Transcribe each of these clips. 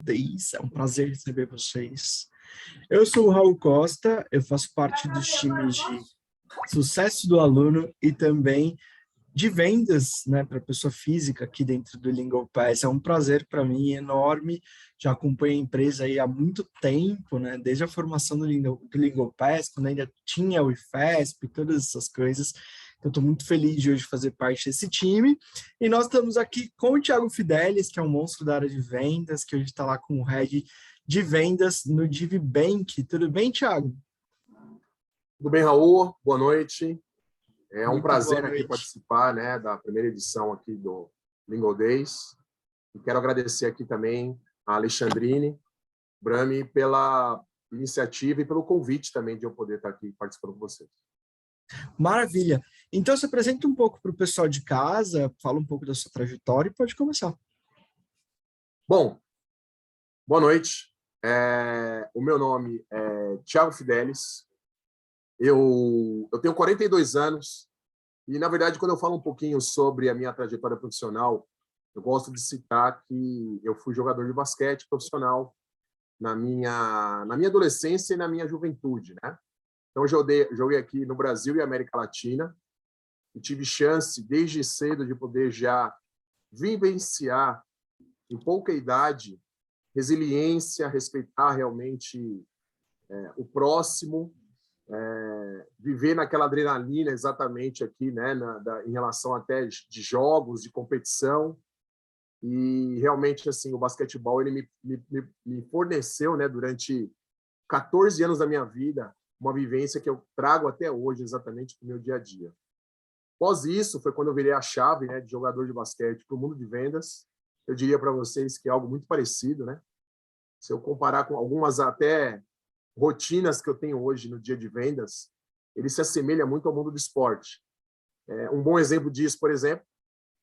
Days. É um prazer receber vocês. Eu sou o Raul Costa, eu faço parte dos times de sucesso do aluno e também de vendas, né, para pessoa física aqui dentro do Lingo Pass. É um prazer para mim enorme. Já acompanho a empresa aí há muito tempo, né, desde a formação do Lingo Pass, quando ainda tinha o IFESP, todas essas coisas. Eu estou muito feliz de hoje fazer parte desse time. E nós estamos aqui com o Thiago Fidelis, que é um monstro da área de vendas, que hoje está lá com o Head de Vendas no DivBank. Tudo bem, Thiago? Tudo bem, Raul? Boa noite. É um Muito boa prazer aqui noite. participar, né, da primeira edição aqui do Lingo Days. E quero agradecer aqui também a Alexandrine Brami pela iniciativa e pelo convite também de eu poder estar aqui participando com vocês. Maravilha. Então, se apresenta um pouco para o pessoal de casa, fala um pouco da sua trajetória e pode começar. Bom, boa noite. O meu nome é Thiago Fidelis. Eu tenho 42 anos e, na verdade, quando eu falo um pouquinho sobre a minha trajetória profissional, eu gosto de citar que eu fui jogador de basquete profissional na minha adolescência e na minha juventude, né? Então, eu joguei aqui no Brasil e América Latina e tive chance, desde cedo, de poder já vivenciar, em pouca idade, resiliência, respeitar realmente o próximo, viver naquela adrenalina exatamente aqui, né, em relação até de jogos, de competição. E realmente, assim, o basquetebol ele me forneceu, né, durante 14 anos da minha vida, uma vivência que eu trago até hoje exatamente para o meu dia a dia. Após isso, foi quando eu virei a chave, né, de jogador de basquete para o mundo de vendas. Eu diria para vocês que é algo muito parecido, né? Se eu comparar com algumas até rotinas que eu tenho hoje no dia de vendas, ele se assemelha muito ao mundo do esporte. Um bom exemplo disso, por exemplo,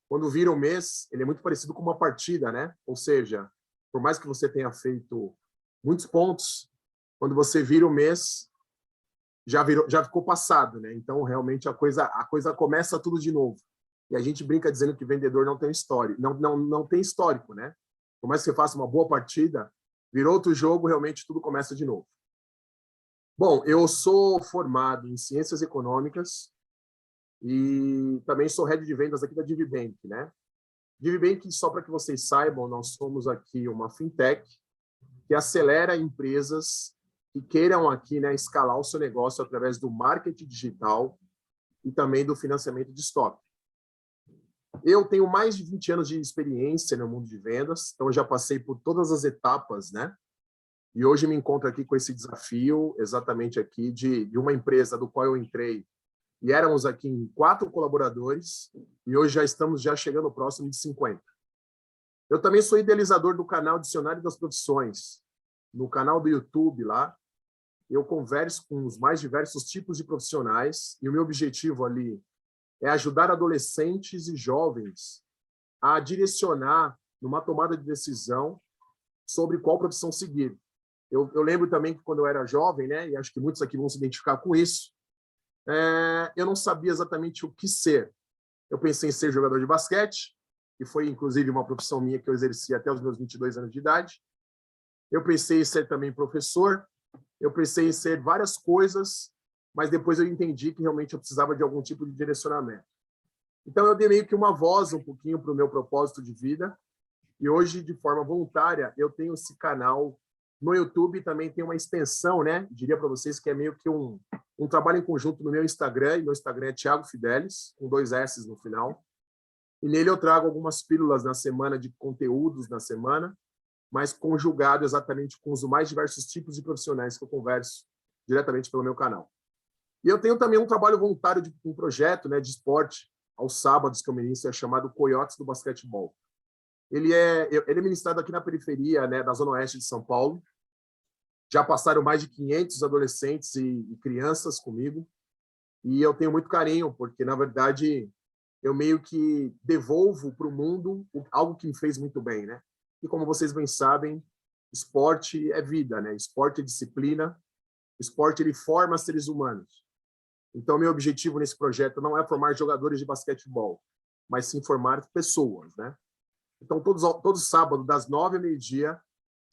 quando vira um mês, ele é muito parecido com uma partida, né? Ou seja, por mais que você tenha feito muitos pontos, quando você vira o mês, já ficou passado, né? Então, realmente, a coisa começa tudo de novo. E a gente brinca dizendo que vendedor não tem história, não tem histórico, né? Por mais que você faça uma boa partida, virou outro jogo, realmente tudo começa de novo. Bom, eu sou formado em Ciências Econômicas e também sou head de vendas aqui da DivBank, né? DivBank, só para que vocês saibam, nós somos aqui uma fintech que acelera empresas que queiram aqui, né, escalar o seu negócio através do marketing digital e também do financiamento de estoque. Eu tenho mais de 20 anos de experiência no mundo de vendas, então eu já passei por todas as etapas, né? E hoje me encontro aqui com esse desafio, exatamente aqui, de uma empresa do qual eu entrei. E éramos aqui em 4 colaboradores, e hoje já estamos chegando próximo de 50. Eu também sou idealizador do canal Dicionário das Profissões. No canal do YouTube lá, eu converso com os mais diversos tipos de profissionais, e o meu objetivo ali é ajudar adolescentes e jovens a direcionar numa tomada de decisão sobre qual profissão seguir. Eu lembro também que quando eu era jovem, né, e acho que muitos aqui vão se identificar com isso, eu não sabia exatamente o que ser. Eu pensei em ser jogador de basquete, que foi, inclusive, uma profissão minha que eu exerci até os meus 22 anos de idade. Eu pensei em ser também professor, eu pensei em ser várias coisas, mas depois eu entendi que realmente eu precisava de algum tipo de direcionamento. Então, eu dei meio que uma voz um pouquinho para o meu propósito de vida, e hoje, de forma voluntária, eu tenho esse canal no YouTube, também tem uma extensão, né? Diria para vocês que é meio que um trabalho em conjunto no meu Instagram, e meu Instagram é Thiago Fidelis, com 2 S no final. E nele eu trago algumas pílulas na semana, de conteúdos na semana, mas conjugado exatamente com os mais diversos tipos de profissionais que eu converso diretamente pelo meu canal. E eu tenho também um trabalho voluntário de um projeto, né, de esporte, aos sábados, que eu ministro, é chamado Coiotes do Basquetebol. Ele é ministrado aqui na periferia, né, da Zona Oeste de São Paulo. Já passaram mais de 500 adolescentes e crianças comigo, e eu tenho muito carinho, porque, na verdade, eu meio que devolvo para o mundo algo que me fez muito bem, né? E como vocês bem sabem, esporte é vida, né? Esporte é disciplina, esporte ele forma seres humanos. Então, meu objetivo nesse projeto não é formar jogadores de basquetebol, mas sim formar pessoas, né? Então, todos sábados, das 9 ao meio-dia,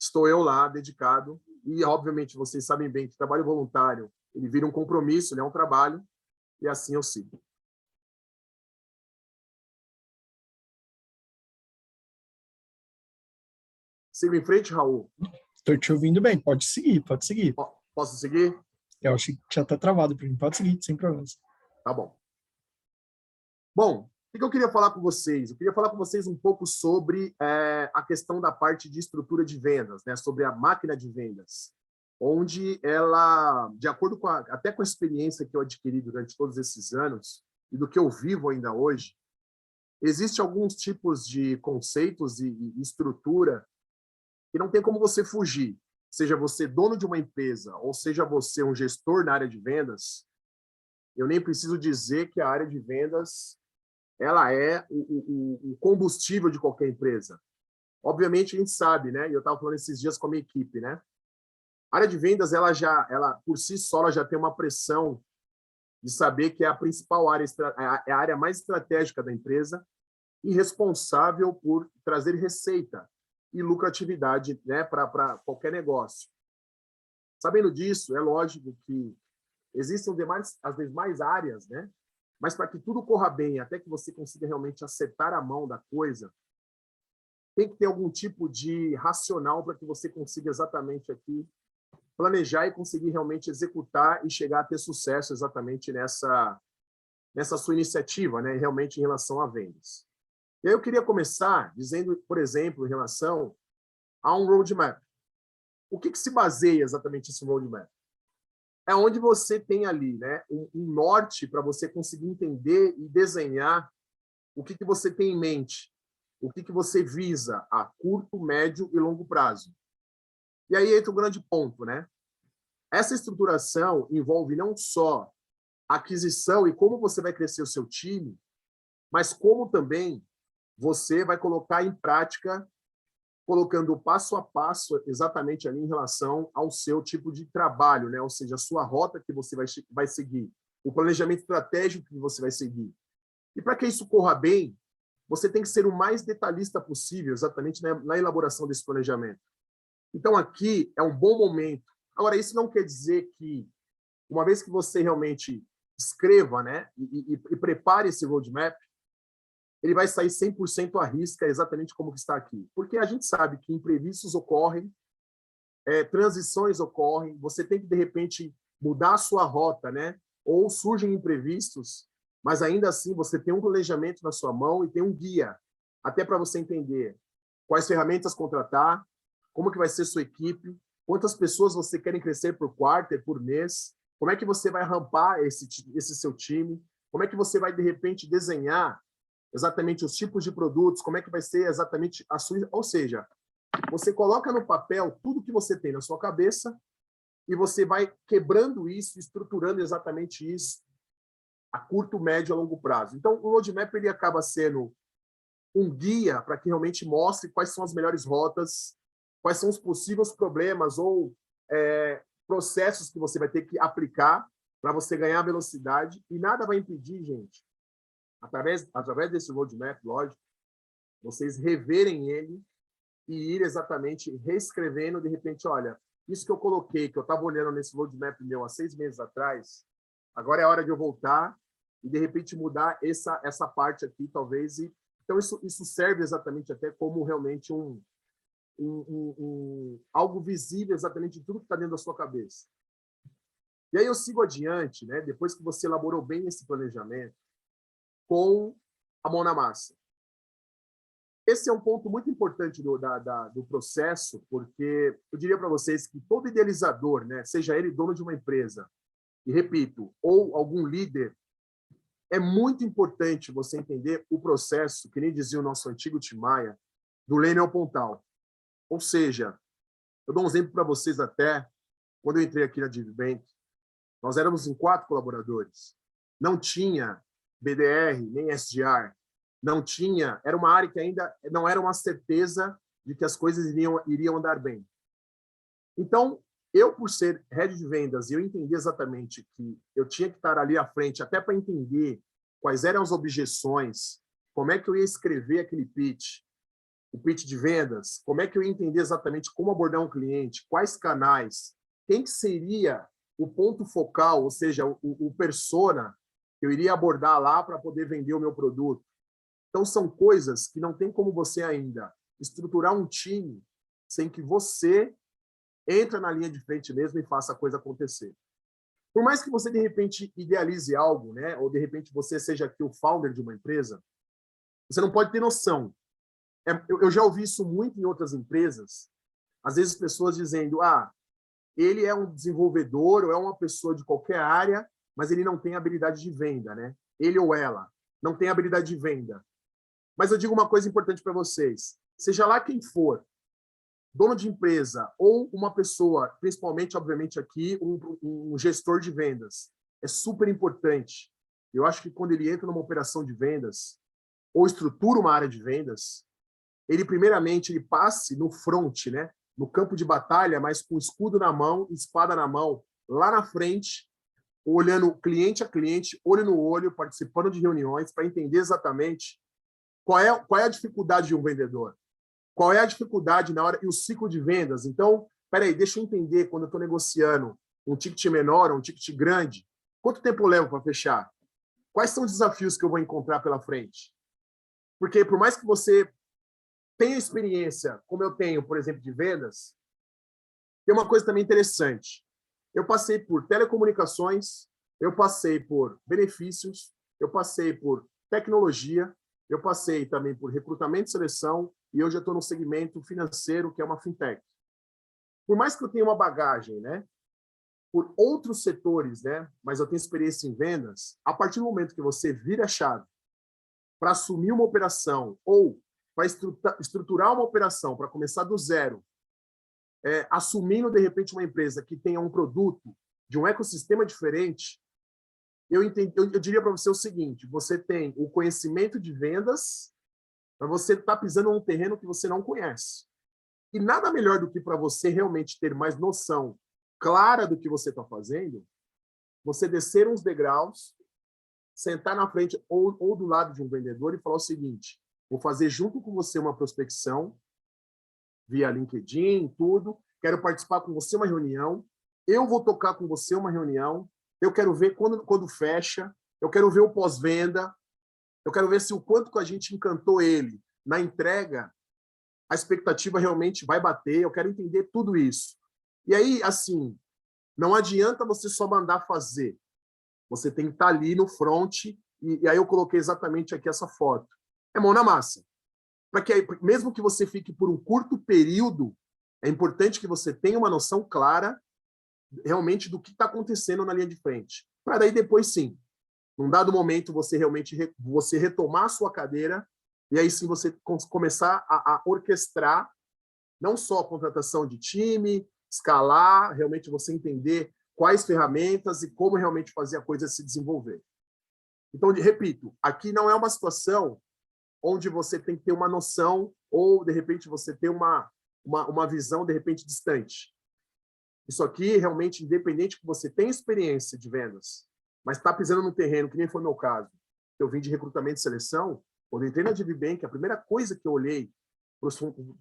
estou eu lá, dedicado, e, obviamente, vocês sabem bem que trabalho voluntário, ele vira um compromisso, né? Um trabalho, e assim eu sigo. Sigo em frente, Raul? Estou te ouvindo bem, pode seguir, pode seguir. Posso seguir? Eu achei que tinha até travado para mim, pode seguir, sem problemas. Tá bom. Bom, o que eu queria falar com vocês? Eu queria falar com vocês um pouco sobre a questão da parte de estrutura de vendas, né? Sobre a máquina de vendas, onde ela, de acordo com até com a experiência que eu adquiri durante todos esses anos e do que eu vivo ainda hoje, existem alguns tipos de conceitos e estrutura que não tem como você fugir. Seja você dono de uma empresa ou seja você um gestor na área de vendas, eu nem preciso dizer que a área de vendas ela é o combustível de qualquer empresa. Obviamente, a gente sabe, né? E eu estava falando esses dias com a minha equipe, né? A área de vendas, ela por si só, ela já tem uma pressão de saber que é a principal área, é a área mais estratégica da empresa e responsável por trazer receita e lucratividade, né, para qualquer negócio. Sabendo disso, é lógico que existem as demais áreas, né? Mas para que tudo corra bem, até que você consiga realmente acertar a mão da coisa, tem que ter algum tipo de racional para que você consiga exatamente aqui planejar e conseguir realmente executar e chegar a ter sucesso exatamente nessa sua iniciativa, né? Realmente em relação a vendas. E aí eu queria começar dizendo, por exemplo, em relação a um roadmap. O que se baseia exatamente esse roadmap? É onde você tem ali, né, um norte para você conseguir entender e desenhar o que você tem em mente, o que você visa a curto, médio e longo prazo. E aí entra o grande ponto, né? Essa estruturação envolve não só a aquisição e como você vai crescer o seu time, mas como também você vai colocar em prática, colocando passo a passo exatamente ali em relação ao seu tipo de trabalho, né? Ou seja, a sua rota que você vai seguir, o planejamento estratégico que você vai seguir. E para que isso corra bem, você tem que ser o mais detalhista possível exatamente na elaboração desse planejamento. Então, aqui é um bom momento. Agora, isso não quer dizer que, uma vez que você realmente escreva, né, e prepare esse roadmap, ele vai sair 100% à risca, exatamente como está aqui. Porque a gente sabe que imprevistos ocorrem, transições ocorrem, você tem que, de repente, mudar a sua rota, né? Ou surgem imprevistos, mas ainda assim você tem um planejamento na sua mão e tem um guia, até para você entender quais ferramentas contratar, como que vai ser sua equipe, quantas pessoas você quer crescer por quarto, por mês, como é que você vai rampar esse seu time, como é que você vai, de repente, desenhar exatamente os tipos de produtos, como é que vai ser exatamente a sua... Ou seja, você coloca no papel tudo que você tem na sua cabeça e você vai quebrando isso, estruturando exatamente isso a curto, médio e a longo prazo. Então, o roadmap ele acaba sendo um guia para que realmente mostre quais são as melhores rotas, quais são os possíveis problemas ou processos que você vai ter que aplicar para você ganhar velocidade, e nada vai impedir, gente, através desse roadmap, lógico, vocês reverem ele e ir exatamente reescrevendo, de repente, olha, isso que eu coloquei, que eu estava olhando nesse roadmap meu há 6 meses atrás, agora é a hora de eu voltar e, de repente, mudar essa parte aqui, talvez. Então, isso serve exatamente até como realmente algo visível exatamente de tudo que está dentro da sua cabeça. E aí eu sigo adiante, né? Depois que você elaborou bem esse planejamento, com a mão na massa. Esse é um ponto muito importante do processo, porque eu diria para vocês que todo idealizador, né, seja ele dono de uma empresa, e repito, ou algum líder, é muito importante você entender o processo, que nem dizia o nosso antigo Tim Maia, do Leme ao Pontal. Ou seja, eu dou um exemplo para vocês até, quando eu entrei aqui na DivBank, nós éramos em 4 colaboradores. Não tinha BDR, nem SDR. Não tinha, era uma área que ainda não era uma certeza de que as coisas iriam andar bem. Então, eu, por ser head de vendas, eu entendi exatamente que eu tinha que estar ali à frente, até para entender quais eram as objeções, como é que eu ia escrever aquele pitch, o pitch de vendas, como é que eu ia entender exatamente como abordar um cliente, quais canais, quem que seria o ponto focal, ou seja, o persona que eu iria abordar lá para poder vender o meu produto. Então, são coisas que não tem como você ainda estruturar um time sem que você entre na linha de frente mesmo e faça a coisa acontecer. Por mais que você, de repente, idealize algo, né? Ou, de repente, você seja aqui o founder de uma empresa, você não pode ter noção. Eu já ouvi isso muito em outras empresas. Às vezes, pessoas dizendo, ele é um desenvolvedor ou é uma pessoa de qualquer área, mas ele não tem habilidade de venda, né? Ele ou ela não tem habilidade de venda. Mas eu digo uma coisa importante para vocês. Seja lá quem for, dono de empresa ou uma pessoa, principalmente, obviamente, aqui, um gestor de vendas, é super importante. Eu acho que quando ele entra numa operação de vendas ou estrutura uma área de vendas, ele, primeiramente, ele passe no front, né? No campo de batalha, mas com escudo na mão, espada na mão, lá na frente, olhando cliente a cliente, olho no olho, participando de reuniões para entender exatamente qual é a dificuldade de um vendedor. Qual é a dificuldade na hora e o ciclo de vendas? Então, peraí, deixa eu entender quando eu estou negociando um ticket menor ou um ticket grande, quanto tempo eu levo para fechar? Quais são os desafios que eu vou encontrar pela frente? Porque por mais que você tenha experiência, como eu tenho, por exemplo, de vendas, tem uma coisa também interessante. Eu passei por telecomunicações, eu passei por benefícios, eu passei por tecnologia, eu passei também por recrutamento e seleção, e hoje eu estou no segmento financeiro, que é uma fintech. Por mais que eu tenha uma bagagem, né, por outros setores, né, mas eu tenho experiência em vendas, a partir do momento que você vira a chave para assumir uma operação ou para estruturar uma operação, para começar do zero, assumindo, de repente, uma empresa que tenha um produto de um ecossistema diferente, eu diria para você o seguinte, você tem o conhecimento de vendas, mas você está pisando num terreno que você não conhece. E nada melhor do que para você realmente ter mais noção clara do que você está fazendo, você descer uns degraus, sentar na frente ou do lado de um vendedor e falar o seguinte, vou fazer junto com você uma prospecção, via LinkedIn, tudo, quero participar com você uma reunião, eu vou tocar com você uma reunião, eu quero ver quando fecha, eu quero ver o pós-venda, eu quero ver se o quanto que a gente encantou ele na entrega, a expectativa realmente vai bater, eu quero entender tudo isso. E aí, assim, não adianta você só mandar fazer, você tem que estar ali no front, e aí eu coloquei exatamente aqui essa foto. É mão na massa. Para que, mesmo que você fique por um curto período, é importante que você tenha uma noção clara realmente do que está acontecendo na linha de frente. Para daí depois, sim, num dado momento, você realmente você retomar a sua cadeira e aí sim você começar a orquestrar não só a contratação de time, escalar, realmente você entender quais ferramentas e como realmente fazer a coisa se desenvolver. Então, repito, aqui não é uma situação onde você tem que ter uma noção ou, de repente, você ter uma visão, de repente, distante. Isso aqui, realmente, independente que você tenha experiência de vendas, mas está pisando no terreno, que nem foi o meu caso, eu vim de recrutamento e seleção, quando eu entrei na DivBank, a primeira coisa que eu olhei para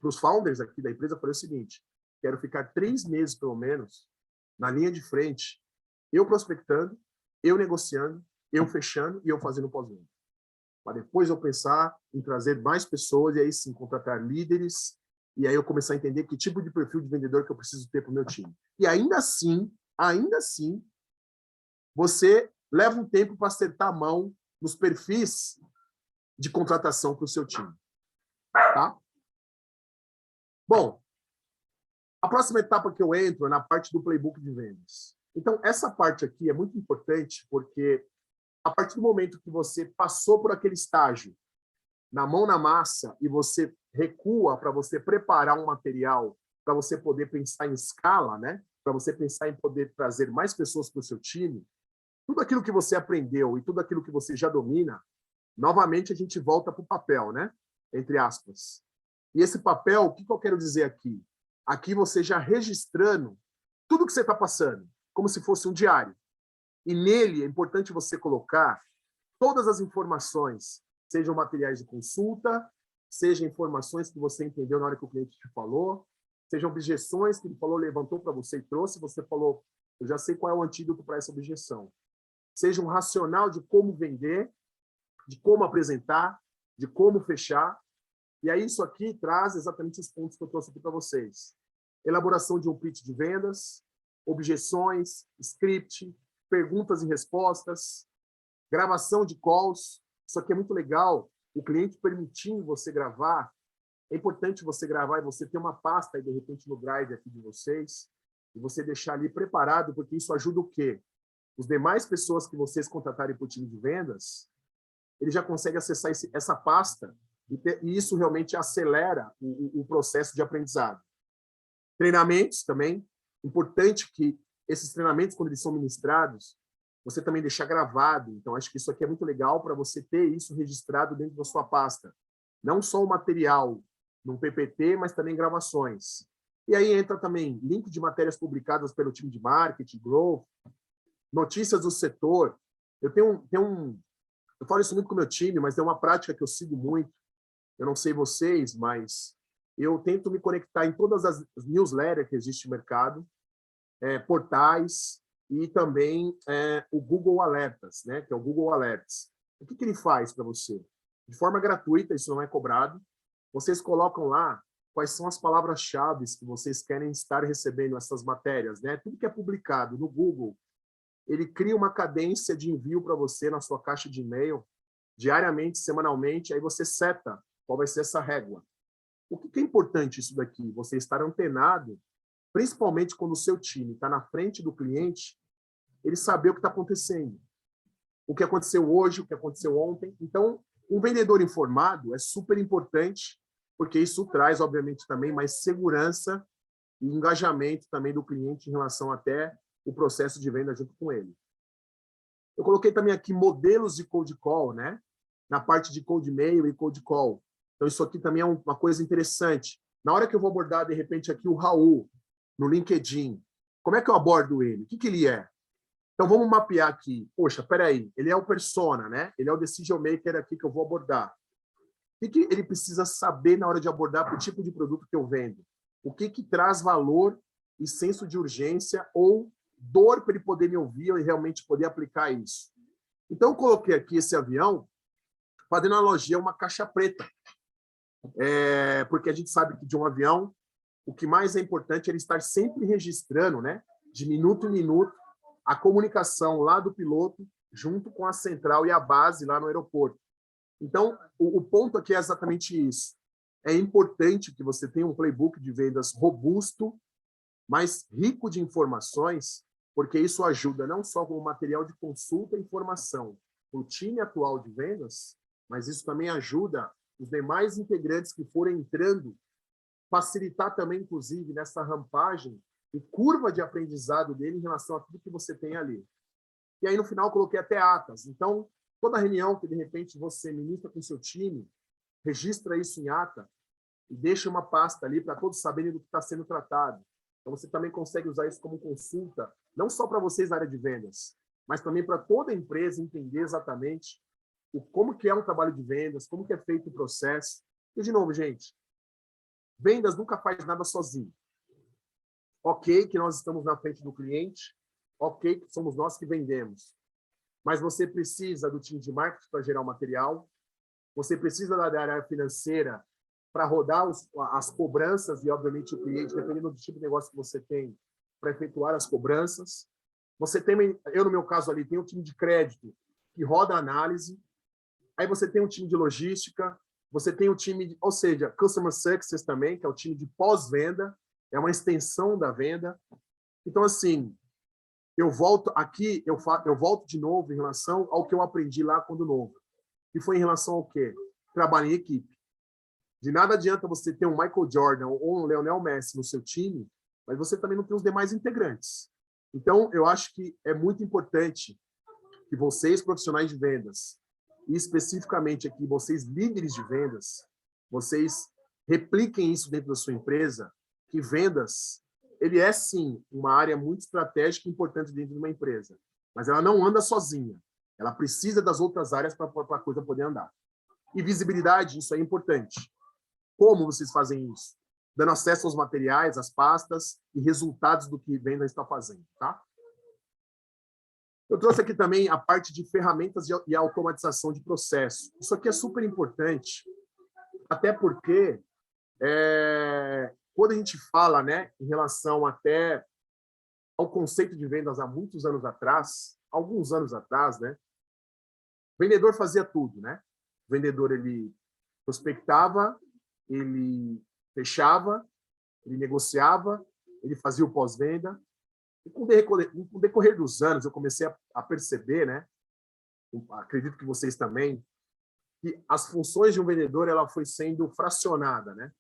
os founders aqui da empresa foi o seguinte, quero ficar 3 meses, pelo menos, na linha de frente, eu prospectando, eu negociando, eu fechando e eu fazendo pós-venda. Para depois eu pensar em trazer mais pessoas e aí sim contratar líderes e aí eu começar a entender que tipo de perfil de vendedor que eu preciso ter para o meu time. E ainda assim, você leva um tempo para acertar a mão nos perfis de contratação para o seu time. Tá? Bom, a próxima etapa que eu entro é na parte do playbook de vendas. Então, essa parte aqui é muito importante porque a partir do momento que você passou por aquele estágio na mão na massa e você recua para você preparar um material para você poder pensar em escala, né? Para você pensar em poder trazer mais pessoas para o seu time, tudo aquilo que você aprendeu e tudo aquilo que você já domina, novamente a gente volta para o papel, né? Entre aspas. E esse papel, o que eu quero dizer aqui? Aqui você já registrando tudo que você está passando, como se fosse um diário. E nele é importante você colocar todas as informações, sejam materiais de consulta, seja informações que você entendeu na hora que o cliente te falou, sejam objeções que ele falou, levantou para você e trouxe, você falou, eu já sei qual é o antídoto para essa objeção. Seja um racional de como vender, de como apresentar, de como fechar. E aí isso aqui traz exatamente os pontos que eu trouxe aqui para vocês. Elaboração de um pitch de vendas, objeções, script, perguntas e respostas, gravação de calls. Isso aqui é muito legal. O cliente permitindo você gravar, é importante você gravar e você ter uma pasta aí, de repente, no Drive aqui de vocês, e você deixar ali preparado, porque isso ajuda o quê? Os demais pessoas que vocês contratarem para o time de vendas, ele já consegue acessar essa pasta e isso realmente acelera o processo de aprendizado. Treinamentos também. Importante que esses treinamentos, quando eles são ministrados, você também deixar gravado. Então, acho que isso aqui é muito legal para você ter isso registrado dentro da sua pasta. Não só o material num PPT, mas também gravações. E aí entra também link de matérias publicadas pelo time de marketing, growth, notícias do setor. Eu falo isso muito com o meu time, mas é uma prática que eu sigo muito. Eu não sei vocês, mas eu tento me conectar em todas as newsletters que existem no mercado, portais e também o Google Alertas, né, que é o Google Alerts. O que ele faz para você? De forma gratuita, isso não é cobrado. Vocês colocam lá quais são as palavras-chave que vocês querem estar recebendo essas matérias, né? Tudo que é publicado no Google, ele cria uma cadência de envio para você na sua caixa de e-mail, diariamente, semanalmente, aí você seta qual vai ser essa régua. O que é importante isso daqui? Você estar antenado, principalmente quando o seu time está na frente do cliente, ele saber o que está acontecendo. O que aconteceu hoje, o que aconteceu ontem. Então, um vendedor informado é super importante, porque isso traz, obviamente, também mais segurança e engajamento também do cliente em relação até o processo de venda junto com ele. Eu coloquei também aqui modelos de cold call, né? Na parte de cold mail e cold call. Então, isso aqui também é uma coisa interessante. Na hora que eu vou abordar, de repente, aqui o Raul, no LinkedIn, como é que eu abordo ele? O que ele é? Então, vamos mapear aqui. Poxa, peraí, ele é o persona, né? Ele é o decision maker aqui que eu vou abordar. O que ele precisa saber na hora de abordar para o tipo de produto que eu vendo? O que traz valor e senso de urgência ou dor para ele poder me ouvir e realmente poder aplicar isso? Então, eu coloquei aqui esse avião, fazendo analogia a uma caixa preta. Porque a gente sabe que de um avião, o que mais é importante é ele estar sempre registrando, né, de minuto em minuto, a comunicação lá do piloto junto com a central e a base lá no aeroporto. Então, o ponto aqui é exatamente isso. É importante que você tenha um playbook de vendas robusto, mas rico de informações, porque isso ajuda não só como material de consulta e informação para o time atual de vendas, mas isso também ajuda os demais integrantes que forem entrando, facilitar também, inclusive, nessa rampagem e curva de aprendizado dele em relação a tudo que você tem ali. E aí, no final, eu coloquei até atas. Então, toda reunião que, de repente, você ministra com o seu time, registra isso em ata e deixa uma pasta ali para todos saberem do que está sendo tratado. Então, você também consegue usar isso como consulta, não só para vocês na área de vendas, mas também para toda a empresa entender exatamente como que é um trabalho de vendas, como que é feito o processo. E, de novo, gente, vendas nunca faz nada sozinho. Ok que nós estamos na frente do cliente, ok que somos nós que vendemos, mas você precisa do time de marketing para gerar o material, você precisa da área financeira para rodar as cobranças e, obviamente, o cliente, dependendo do tipo de negócio que você tem, para efetuar as cobranças. Você tem, eu no meu caso ali, tenho um time de crédito que roda a análise, aí você tem um time de logística, você tem um time, ou seja, Customer Success também, que é o time de pós-venda, é uma extensão da venda. Então, assim, eu volto aqui, eu volto de novo em relação ao que eu aprendi lá quando novo. E foi em relação ao quê? Trabalho em equipe. De nada adianta você ter um Michael Jordan ou um Lionel Messi no seu time, mas você também não tem os demais integrantes. Então, eu acho que é muito importante que vocês, profissionais de vendas, e especificamente aqui, vocês, líderes de vendas, vocês repliquem isso dentro da sua empresa, que vendas, ele é, sim, uma área muito estratégica e importante dentro de uma empresa, mas ela não anda sozinha. Ela precisa das outras áreas para a coisa poder andar. E visibilidade, isso é importante. Como vocês fazem isso? Dando acesso aos materiais, às pastas e resultados do que venda está fazendo, tá? Eu trouxe aqui também a parte de ferramentas e automatização de processo. Isso aqui é super importante, até porque quando a gente fala, né, em relação até ao conceito de vendas há muitos anos atrás, alguns anos atrás, né, o vendedor fazia tudo, né? O vendedor, ele prospectava, ele fechava, ele negociava, ele fazia o pós-venda. E com o decorrer dos anos, eu comecei a perceber, né? Acredito que vocês também, que as funções de um vendedor ela foi sendo fracionada, né?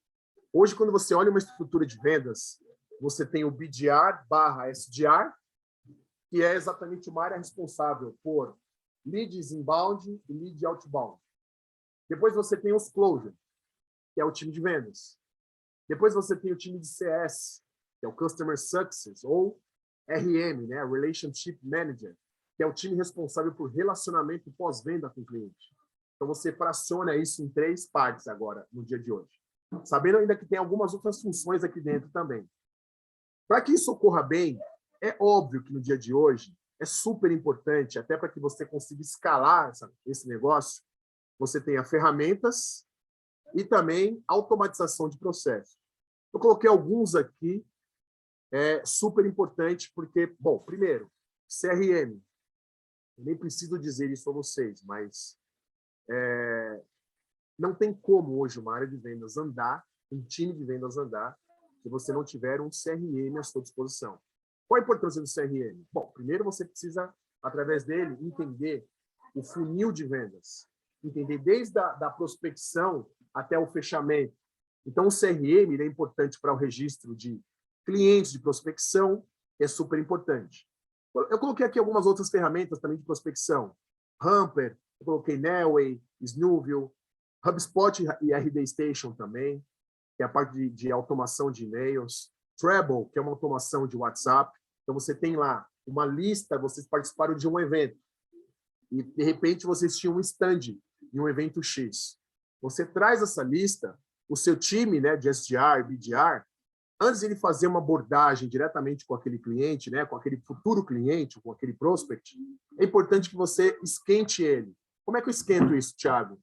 Hoje, quando você olha uma estrutura de vendas, você tem o BDR/SDR, que é exatamente uma área responsável por leads inbound e lead outbound. Depois você tem os closers, que é o time de vendas. Depois você tem o time de CS, que é o Customer Success, ou RM, né, Relationship Manager, que é o time responsável por relacionamento pós-venda com o cliente. Então, você fraciona isso em 3 partes agora, no dia de hoje. Sabendo ainda que tem algumas outras funções aqui dentro também. Para que isso ocorra bem, é óbvio que no dia de hoje é super importante, até para que você consiga escalar esse negócio, você tenha ferramentas e também automatização de processo. Eu coloquei alguns aqui, super importante, porque, bom, primeiro, CRM. Eu nem preciso dizer isso a vocês, mas não tem como hoje uma área de vendas andar, um time de vendas andar, se você não tiver um CRM à sua disposição. Qual a importância do CRM? Bom, primeiro você precisa, através dele, entender o funil de vendas. Entender desde a prospecção até o fechamento. Então, o CRM é importante para o registro de clientes de prospecção, é super importante. Eu coloquei aqui algumas outras ferramentas também de prospecção. Hamper, eu coloquei Nelway, Snuvio, HubSpot e RD Station também, que é a parte de automação de e-mails. Treble, que é uma automação de WhatsApp. Então, você tem lá uma lista, vocês participaram de um evento. E, de repente, vocês tinham um stand em um evento X. Você traz essa lista, o seu time, né, de SDR, BDR, antes de ele fazer uma abordagem diretamente com aquele cliente, né, com aquele futuro cliente, com aquele prospect, é importante que você esquente ele. Como é que eu esquento isso, Thiago?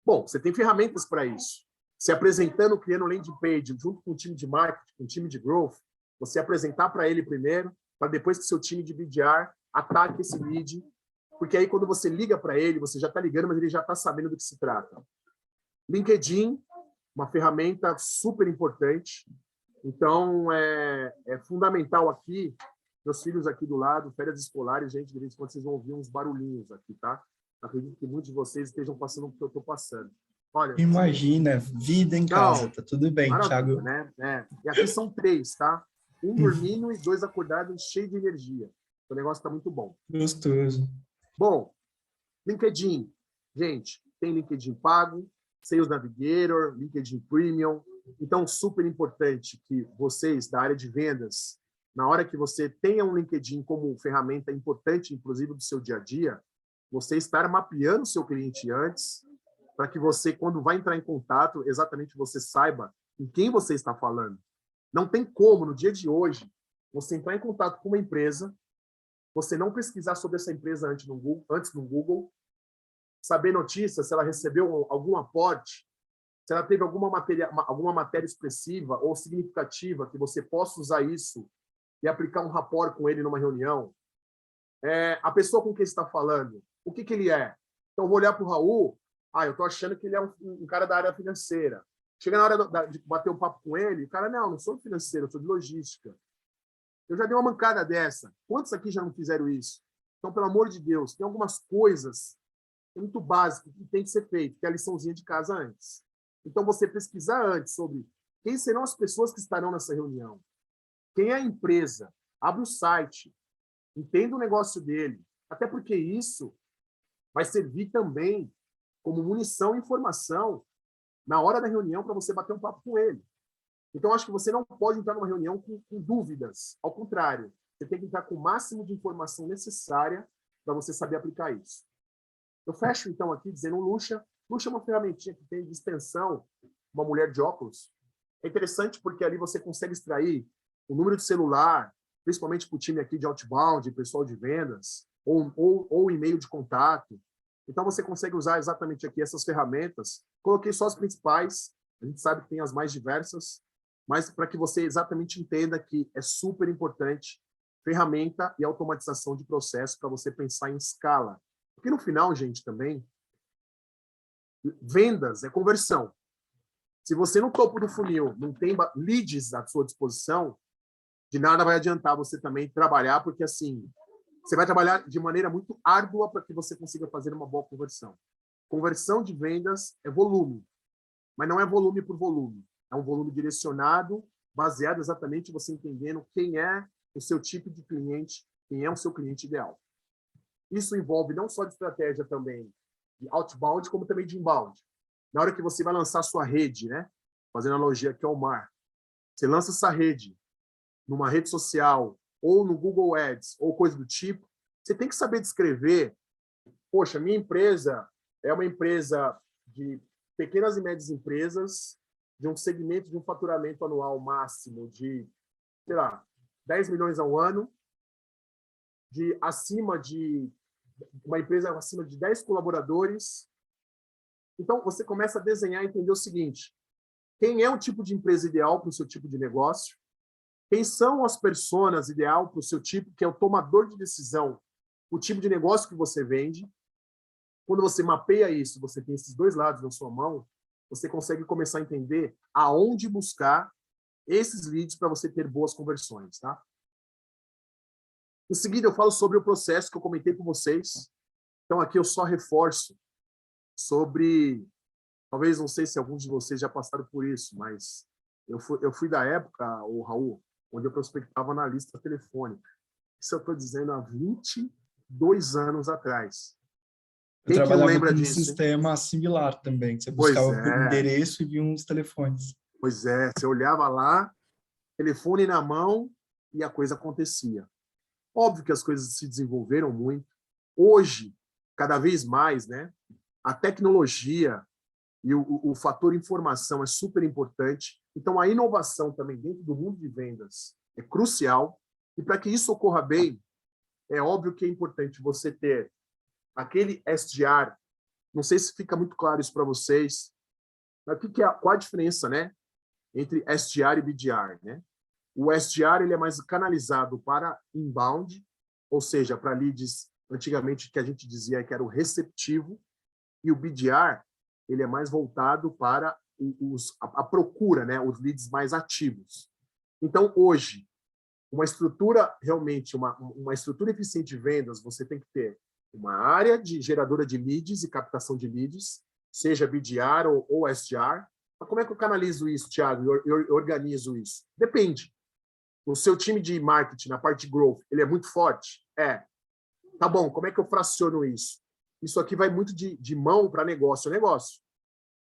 Bom, você tem ferramentas para isso. Se apresentando, criando landing page, junto com o time de marketing, com o time de growth, você apresentar para ele primeiro, para depois que seu time de BDR ataque esse lead, porque aí quando você liga para ele, você já está ligando, mas ele já está sabendo do que se trata. LinkedIn, uma ferramenta super importante. Então, é fundamental aqui, meus filhos aqui do lado, férias escolares, gente, de vez em quando vocês vão ouvir uns barulhinhos aqui, tá? Acredito que muitos de vocês estejam passando o que eu estou passando. Olha, Imagina, vida em casa, tá tudo bem, maravilha, Thiago. né? E aqui são 3, tá? 1 dormindo e 2 acordados, cheio de energia. O negócio está muito bom. Gostoso. Bom, LinkedIn. Gente, tem LinkedIn pago, Sales Navigator, LinkedIn Premium. Então, super importante que vocês, da área de vendas, na hora que você tenha um LinkedIn como ferramenta importante, inclusive do seu dia a dia, você estar mapeando o seu cliente antes, para que você, quando vai entrar em contato, exatamente você saiba com quem você está falando. Não tem como, no dia de hoje, você entrar em contato com uma empresa, você não pesquisar sobre essa empresa antes no Google, saber notícias, se ela recebeu algum aporte, se ela teve alguma matéria expressiva ou significativa que você possa usar isso e aplicar um rapport com ele numa reunião. A pessoa com quem você está falando, o que ele é? Então, eu vou olhar para o Raul, eu estou achando que ele é um cara da área financeira. Chega na hora de bater um papo com ele, o cara, não sou financeiro, eu sou de logística. Eu já dei uma mancada dessa. Quantos aqui já não fizeram isso? Então, pelo amor de Deus, tem algumas coisas muito básicas que tem que ser feito, que é a liçãozinha de casa antes. Então, você pesquisar antes sobre quem serão as pessoas que estarão nessa reunião, quem é a empresa, abre o site, entenda o negócio dele, até porque isso vai servir também como munição e informação na hora da reunião para você bater um papo com ele. Então, acho que você não pode entrar numa reunião com dúvidas. Ao contrário, você tem que entrar com o máximo de informação necessária para você saber aplicar isso. Eu fecho, então, aqui dizendo o Lucha. Lucha é uma ferramentinha que tem de extensão uma mulher de óculos. É interessante porque ali você consegue extrair o número de celular, principalmente para o time aqui de outbound, pessoal de vendas, ou e-mail de contato. Então, você consegue usar exatamente aqui essas ferramentas. Coloquei só as principais, a gente sabe que tem as mais diversas, mas para que você exatamente entenda que é super importante ferramenta e automatização de processo para você pensar em escala. Porque no final, gente, também, vendas é conversão. Se você no topo do funil não tem leads à sua disposição, de nada vai adiantar você também trabalhar, porque assim, você vai trabalhar de maneira muito árdua para que você consiga fazer uma boa conversão. Conversão de vendas é volume, mas não é volume por volume. É um volume direcionado, baseado exatamente em você entendendo quem é o seu tipo de cliente, quem é o seu cliente ideal. Isso envolve não só de estratégia também de outbound, como também de inbound. Na hora que você vai lançar a sua rede, né? Fazendo analogia aqui ao mar, você lança essa rede numa rede social, ou no Google Ads, ou coisa do tipo, você tem que saber descrever, poxa, minha empresa é uma empresa de pequenas e médias empresas, de um segmento de um faturamento anual máximo de, sei lá, 10 milhões ao ano, de uma empresa acima de 10 colaboradores. Então, você começa a desenhar e entender o seguinte: quem é o tipo de empresa ideal para o seu tipo de negócio? Quem são as pessoas ideal para o seu tipo, que é o tomador de decisão, o tipo de negócio que você vende? Quando você mapeia isso, você tem esses dois lados na sua mão, você consegue começar a entender aonde buscar esses leads para você ter boas conversões, tá? Em seguida, eu falo sobre o processo que eu comentei com vocês. Então, aqui eu só reforço sobre... Talvez, não sei se alguns de vocês já passaram por isso, mas eu fui da época, o Raul, onde eu prospectava na lista telefônica. Isso eu estou dizendo há 22 anos atrás. Eu Quem que não trabalhava com lembra um disso, hein? sistema similar também, que você Pois buscava por é, endereço e via uns telefones. pois é. Você olhava lá, telefone na mão, e a coisa acontecia. Óbvio que as coisas se desenvolveram muito. Hoje, cada vez mais, né, a tecnologia e o fator informação é super importante. Então, a inovação também dentro do mundo de vendas é crucial. E para que isso ocorra bem, é óbvio que é importante você ter aquele SDR. Não sei se fica muito claro isso para vocês. Mas qual a diferença, né, entre SDR e BDR, né? O SDR ele é mais canalizado para inbound, ou seja, para leads antigamente que a gente dizia que era o receptivo, e o BDR ele é mais voltado para a procura, né, os leads mais ativos. Então, hoje, uma estrutura realmente, uma estrutura eficiente de vendas, você tem que ter uma área de geradora de leads e captação de leads, seja BDR ou SDR. Mas como é que eu canalizo isso, Thiago? Eu organizo isso? Depende. O seu time de marketing, na parte de growth, ele é muito forte? É. Tá bom, como é que eu fraciono isso? Isso aqui vai muito de mão para negócio. Negócio.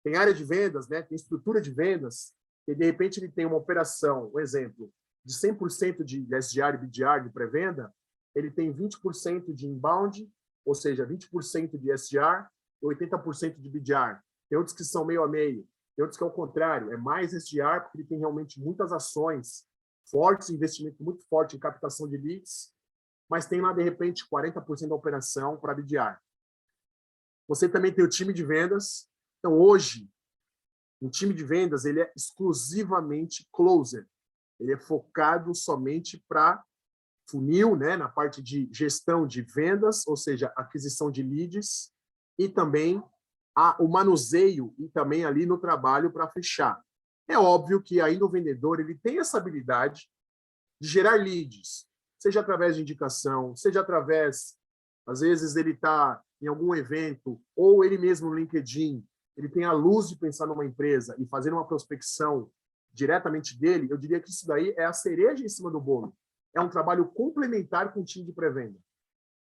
Tem área de vendas, né? Tem estrutura de vendas, e de repente ele tem uma operação, um exemplo, de 100% de SDR e BDR de pré-venda, ele tem 20% de inbound, ou seja, 20% de SDR e 80% de BDR. Tem outros que são meio a meio, tem outros que é o contrário, é mais SDR, porque ele tem realmente muitas ações fortes, investimento muito forte em captação de leads, mas tem lá, de repente, 40% da operação para BDR. Você também tem o time de vendas. Então, hoje, um time de vendas ele é exclusivamente closer. Ele é focado somente para funil, né, na parte de gestão de vendas, ou seja, aquisição de leads, e também o manuseio e também ali no trabalho para fechar. É óbvio que ainda o vendedor ele tem essa habilidade de gerar leads, seja através de indicação, seja através, às vezes ele está em algum evento, ou ele mesmo no LinkedIn, ele tem a luz de pensar numa empresa e fazer uma prospecção diretamente dele. Eu diria que isso daí é a cereja em cima do bolo. É um trabalho complementar com o time de pré-venda.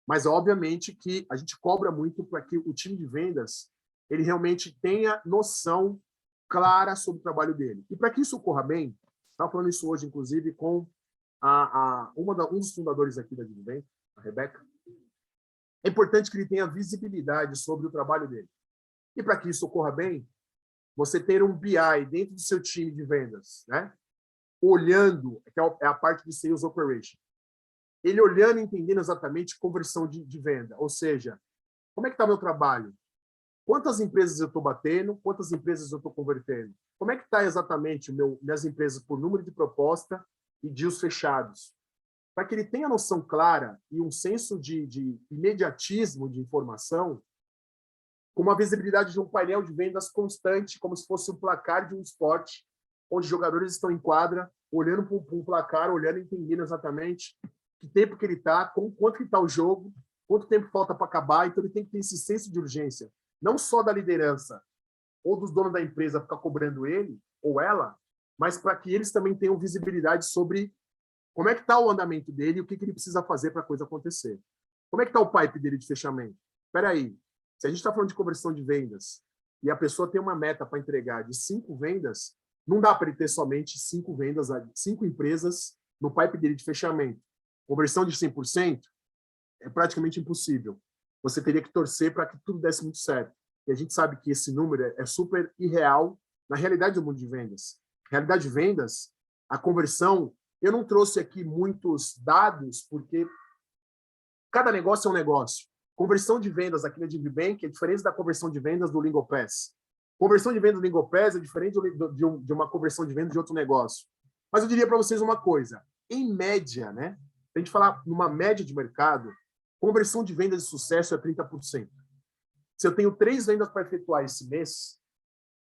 Mas, obviamente, que a gente cobra muito para que o time de vendas ele realmente tenha noção clara sobre o trabalho dele. E para que isso ocorra bem, estava falando isso hoje, inclusive, com um dos fundadores aqui da Digivent, a Rebeca. É importante que ele tenha visibilidade sobre o trabalho dele. E para que isso ocorra bem, você ter um BI dentro do seu time de vendas, né? Olhando, que é a parte de Sales Operation. Ele olhando e entendendo exatamente conversão de venda. Ou seja, como é que está o meu trabalho? Quantas empresas eu estou batendo? Quantas empresas eu estou convertendo? Como é que está exatamente minhas empresas por número de proposta e deals fechados? Para que ele tenha noção clara e um senso de imediatismo de informação, com uma visibilidade de um painel de vendas constante, como se fosse um placar de um esporte, onde os jogadores estão em quadra, olhando para um placar, olhando e entendendo exatamente que tempo que ele está, quanto que está o jogo, quanto tempo falta para acabar. Então, ele tem que ter esse senso de urgência, não só da liderança ou dos donos da empresa ficar cobrando ele ou ela, mas para que eles também tenham visibilidade sobre como é que está o andamento dele e o que ele precisa fazer para a coisa acontecer. Como é que está o pipe dele de fechamento? Espera aí, se a gente está falando de conversão de vendas e a pessoa tem uma meta para entregar de 5 vendas, não dá para ele ter somente 5 vendas, 5 empresas no pipe dele de fechamento. Conversão de 100% é praticamente impossível. Você teria que torcer para que tudo desse muito certo. E a gente sabe que esse número é super irreal na realidade do mundo de vendas. Na realidade de vendas, a conversão, eu não trouxe aqui muitos dados, porque cada negócio é um negócio. Conversão de vendas aqui na DiviBank é diferente da conversão de vendas do Lingopass. Conversão de vendas do Lingopass é diferente de uma conversão de vendas de outro negócio. Mas eu diria para vocês uma coisa. Em média, né? Se a gente falar numa média de mercado, conversão de vendas de sucesso é 30%. Se eu tenho 3 vendas para efetuar esse mês,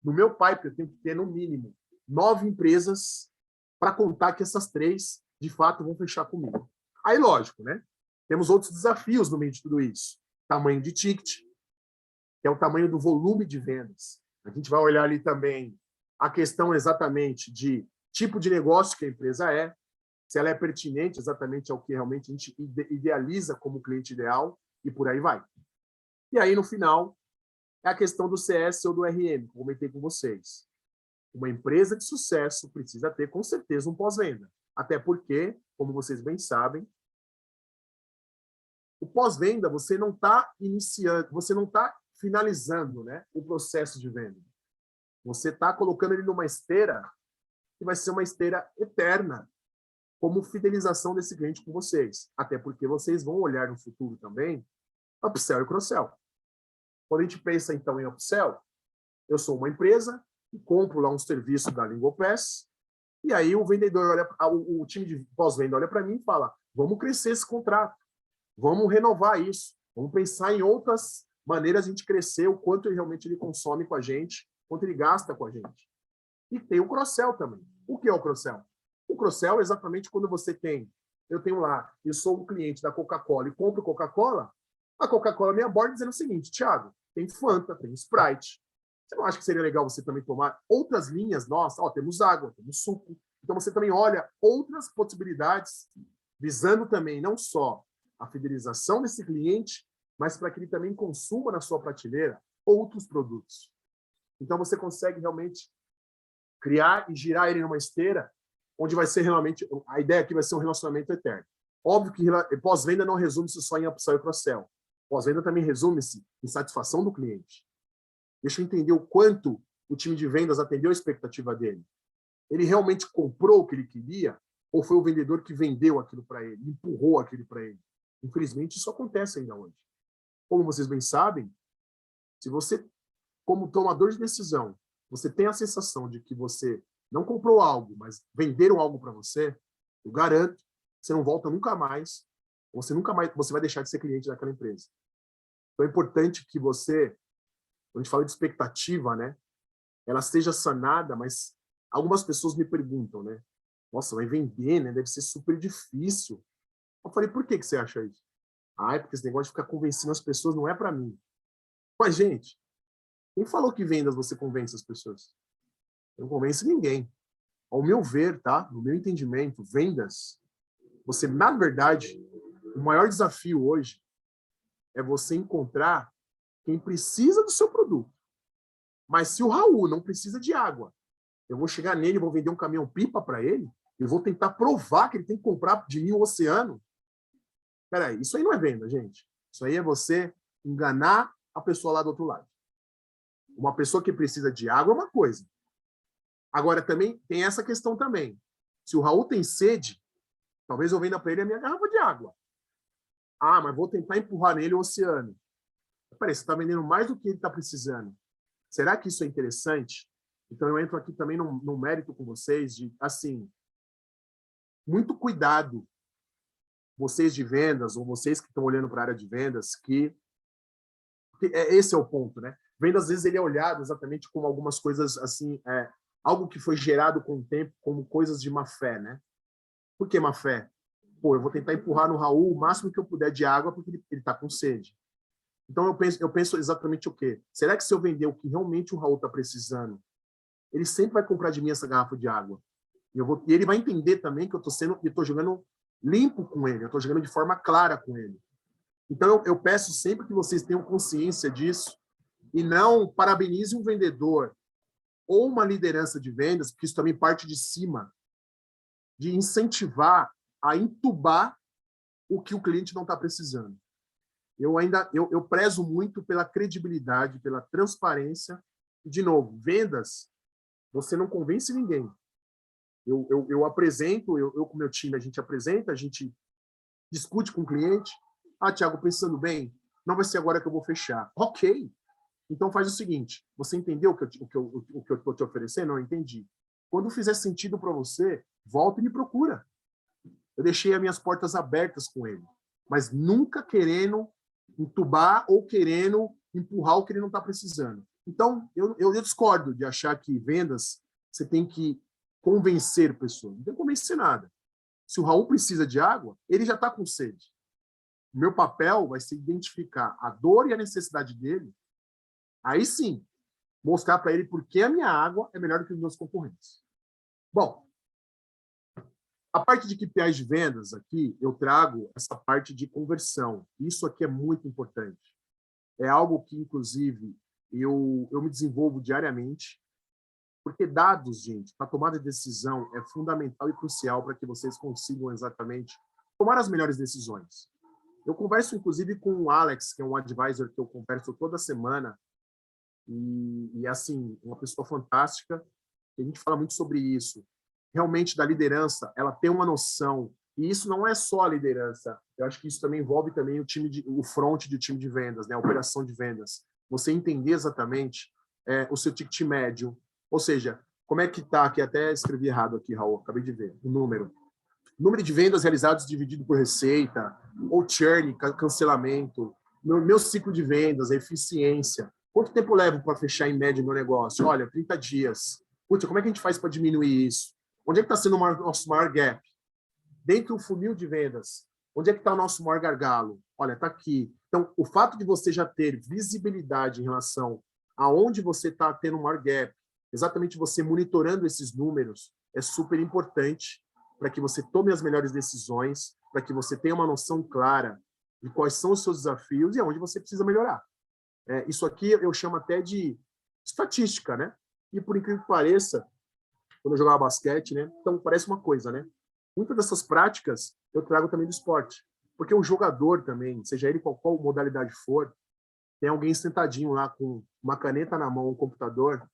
no meu pipe eu tenho que ter, no mínimo, 9 empresas para contar que essas 3, de fato, vão fechar comigo. Aí, lógico, né? Temos outros desafios no meio de tudo isso. Tamanho de ticket, que é o tamanho do volume de vendas. A gente vai olhar ali também a questão exatamente de tipo de negócio que a empresa é, se ela é pertinente exatamente ao que realmente a gente idealiza como cliente ideal, e por aí vai. E aí, no final, é a questão do CS ou do RM, que eu comentei com vocês. Uma empresa de sucesso precisa ter, com certeza, um pós-venda. Até porque, como vocês bem sabem, o pós-venda, você não está iniciando, você não está finalizando, né, o processo de venda. Você está colocando ele numa esteira que vai ser uma esteira eterna, como fidelização desse cliente com vocês. Até porque vocês vão olhar no futuro também upsell e cross-sell. Quando a gente pensa, então, em upsell, eu sou uma empresa e compro lá um serviço da Lingopass, e aí o vendedor olha, o time de pós-venda olha para mim e fala: vamos crescer esse contrato, vamos renovar isso, vamos pensar em outras maneiras de a gente crescer, o quanto realmente ele consome com a gente, quanto ele gasta com a gente. E tem o cross-sell também. O que é o cross-sell? O cross-sell é exatamente quando você tem, eu tenho lá, eu sou um cliente da Coca-Cola e compro Coca-Cola, a Coca-Cola me aborda dizendo o seguinte: Thiago, tem Fanta, tem Sprite. Você não acha que seria legal você também tomar outras linhas? Nossa, temos água, temos suco. Então você também olha outras possibilidades, visando também não só a fidelização desse cliente, mas para que ele também consuma na sua prateleira outros produtos. Então você consegue realmente criar e girar ele numa esteira onde vai ser realmente, a ideia aqui vai ser um relacionamento eterno. Óbvio que pós-venda não resume-se só em upsell e cross-sell. Pós-venda também resume-se em satisfação do cliente. Deixa eu entender o quanto o time de vendas atendeu a expectativa dele. Ele realmente comprou o que ele queria ou foi o vendedor que vendeu aquilo para ele, empurrou aquilo para ele? Infelizmente, isso acontece ainda hoje. Como vocês bem sabem, se você, como tomador de decisão, você tem a sensação de que você não comprou algo, mas venderam algo para você, eu garanto que você não volta nunca mais, você vai deixar de ser cliente daquela empresa. Então é importante que você, quando a gente fala de expectativa, né, ela seja sanada, mas algumas pessoas me perguntam, né, nossa, vai vender, né, deve ser super difícil. Eu falei: por que você acha isso? É porque esse negócio de ficar convencendo as pessoas não é para mim. Mas, gente, quem falou que vendas você convence as pessoas? Não convence ninguém. Ao meu ver, tá? No meu entendimento, vendas, você, na verdade, o maior desafio hoje é você encontrar quem precisa do seu produto. Mas se o Raul não precisa de água, eu vou chegar nele, vou vender um caminhão-pipa para ele, e vou tentar provar que ele tem que comprar de mim o oceano. Peraí, isso aí não é venda, gente. Isso aí é você enganar a pessoa lá do outro lado. Uma pessoa que precisa de água é uma coisa. Agora, também tem essa questão também. Se o Raul tem sede, talvez eu venda para ele a minha garrafa de água. Ah, mas vou tentar empurrar nele o oceano. Peraí, você está vendendo mais do que ele está precisando. Será que isso é interessante? Então, eu entro aqui também num mérito com vocês de, assim, muito cuidado, vocês de vendas, ou vocês que estão olhando para a área de vendas, que esse é o ponto, né? Vendas, às vezes, ele é olhado exatamente como algumas coisas, assim, algo que foi gerado com o tempo, como coisas de má fé, né? Por que má fé? Pô, eu vou tentar empurrar no Raul o máximo que eu puder de água porque ele está com sede. Então, eu penso exatamente o quê? Será que se eu vender o que realmente o Raul está precisando, ele sempre vai comprar de mim essa garrafa de água? E ele vai entender também que eu estou jogando limpo com ele, eu estou jogando de forma clara com ele. Então, eu peço sempre que vocês tenham consciência disso e não parabenize um vendedor ou uma liderança de vendas, porque isso também parte de cima, de incentivar a entubar o que o cliente não está precisando. Eu prezo muito pela credibilidade, pela transparência. E, de novo, vendas, você não convence ninguém. Eu apresento, eu com o meu time, a gente apresenta, a gente discute com o cliente. Ah, Thiago, pensando bem, não vai ser agora que eu vou fechar. Ok. Então faz o seguinte, você entendeu o que eu estou te oferecendo? Não entendi. Quando fizer sentido para você, volta e me procura. Eu deixei as minhas portas abertas com ele, mas nunca querendo entubar ou querendo empurrar o que ele não está precisando. Então, eu discordo de achar que vendas você tem que convencer pessoas. Não tem que convencer nada. Se o Raul precisa de água, ele já está com sede. O meu papel vai ser identificar a dor e a necessidade dele. Aí sim, mostrar para ele por que a minha água é melhor do que os meus concorrentes. Bom, a parte de KPIs de vendas aqui, eu trago essa parte de conversão. Isso aqui é muito importante. É algo que, inclusive, eu me desenvolvo diariamente, porque dados, gente, para tomada de decisão é fundamental e crucial para que vocês consigam exatamente tomar as melhores decisões. Eu converso, inclusive, com o Alex, que é um advisor que eu converso toda semana, e assim, uma pessoa fantástica, a gente fala muito sobre isso. Realmente, da liderança, ela tem uma noção, e isso não é só a liderança, eu acho que isso também envolve também o front do time de vendas, né, a operação de vendas. Você entender exatamente o seu ticket médio, ou seja, como é que está, que até escrevi errado aqui, Raul, acabei de ver, o número de vendas realizadas dividido por receita, ou churn, cancelamento, meu ciclo de vendas, a eficiência. Quanto tempo eu levo para fechar em média o meu negócio? Olha, 30 dias. Putz, como é que a gente faz para diminuir isso? Onde é que está sendo o nosso maior gap? Dentro do funil de vendas, onde é que está o nosso maior gargalo? Olha, está aqui. Então, o fato de você já ter visibilidade em relação aonde você está tendo o maior gap, exatamente você monitorando esses números, é super importante para que você tome as melhores decisões, para que você tenha uma noção clara de quais são os seus desafios e aonde você precisa melhorar. Isso aqui eu chamo até de estatística, né? E por incrível que pareça, quando eu jogava basquete, né? Então parece uma coisa, né? Muitas dessas práticas eu trago também do esporte, porque o jogador também, seja ele qual modalidade for, tem alguém sentadinho lá com uma caneta na mão, um computador,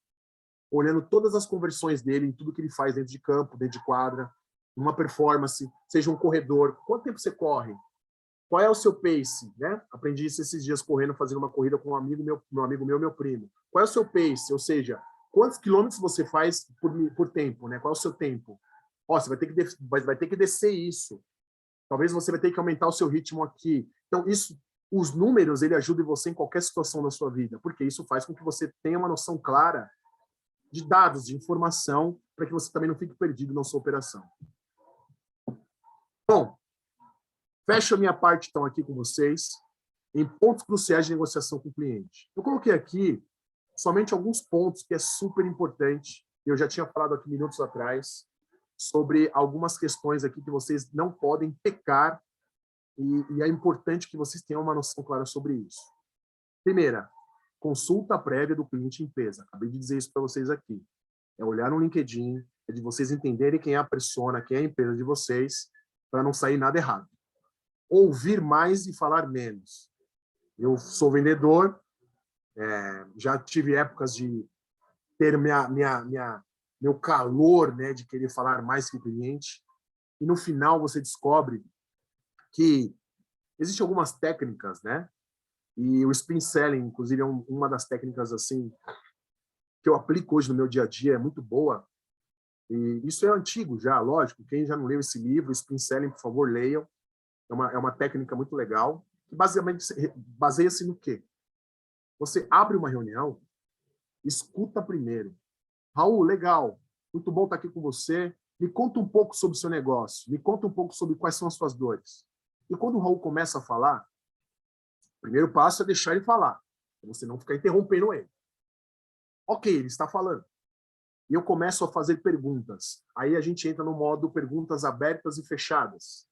olhando todas as conversões dele em tudo que ele faz dentro de campo, dentro de quadra, uma performance, seja um corredor. Quanto tempo você corre? Qual é o seu pace? Né? Aprendi isso esses dias correndo, fazendo uma corrida com um amigo meu primo. Qual é o seu pace? Ou seja, quantos quilômetros você faz por tempo? Né? Qual é o seu tempo? Você vai ter que descer isso. Talvez você vai ter que aumentar o seu ritmo aqui. Então, os números, ele ajudam você em qualquer situação da sua vida, porque isso faz com que você tenha uma noção clara de dados, de informação, para que você também não fique perdido na sua operação. Bom, fecho a minha parte, então, aqui com vocês, em pontos cruciais de negociação com o cliente. Eu coloquei aqui somente alguns pontos que é super importante, eu já tinha falado aqui minutos atrás, sobre algumas questões aqui que vocês não podem pecar, e é importante que vocês tenham uma noção clara sobre isso. Primeira, consulta prévia do cliente em empresa. Acabei de dizer isso para vocês aqui. É olhar no LinkedIn, é de vocês entenderem quem é a persona, quem é a empresa de vocês, para não sair nada errado. Ouvir mais e falar menos. Eu sou vendedor, Já tive épocas de ter meu calor, né, de querer falar mais que o cliente. E no final você descobre que existem algumas técnicas, né? E o spin selling, inclusive, é uma das técnicas assim que eu aplico hoje no meu dia a dia, é muito boa. E isso é antigo já, lógico. Quem já não leu esse livro, Spin Selling, por favor, leiam. É uma técnica muito legal. Que basicamente baseia-se no quê? Você abre uma reunião, escuta primeiro. Raul, legal, muito bom estar aqui com você. Me conta um pouco sobre o seu negócio. Me conta um pouco sobre quais são as suas dores. E quando o Raul começa a falar, o primeiro passo é deixar ele falar, para você não ficar interrompendo ele. Ok, ele está falando. E eu começo a fazer perguntas. Aí a gente entra no modo perguntas abertas e fechadas.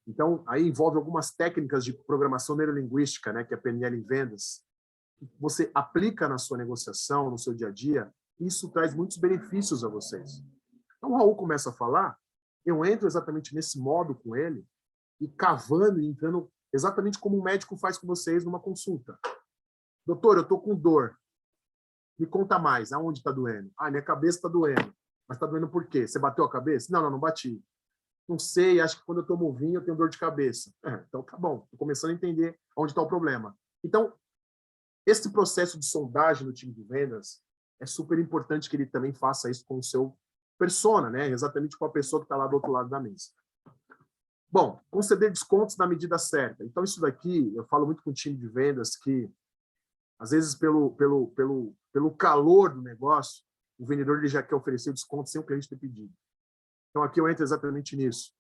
Então, aí envolve algumas técnicas de programação neurolinguística, né, que é PNL em vendas, que você aplica na sua negociação, no seu dia a dia, e isso traz muitos benefícios a vocês. Então, o Raul começa a falar, eu entro exatamente nesse modo com ele, e cavando e entrando exatamente como um médico faz com vocês numa consulta. Doutor, eu estou com dor. Me conta mais, aonde está doendo? Ah, minha cabeça está doendo. Mas está doendo por quê? Você bateu a cabeça? Não bati. Não sei, acho que quando eu tomo vinho eu tenho dor de cabeça. Então tá bom, estou começando a entender onde está o problema. Então, esse processo de sondagem no time de vendas é super importante que ele também faça isso com o seu persona, né? Exatamente com a pessoa que está lá do outro lado da mesa. Bom, conceder descontos na medida certa. Então, isso daqui, eu falo muito com o time de vendas que, às vezes, pelo calor do negócio, o vendedor ele já quer oferecer desconto sem o cliente ter pedido. Então, aqui eu entro exatamente nisso.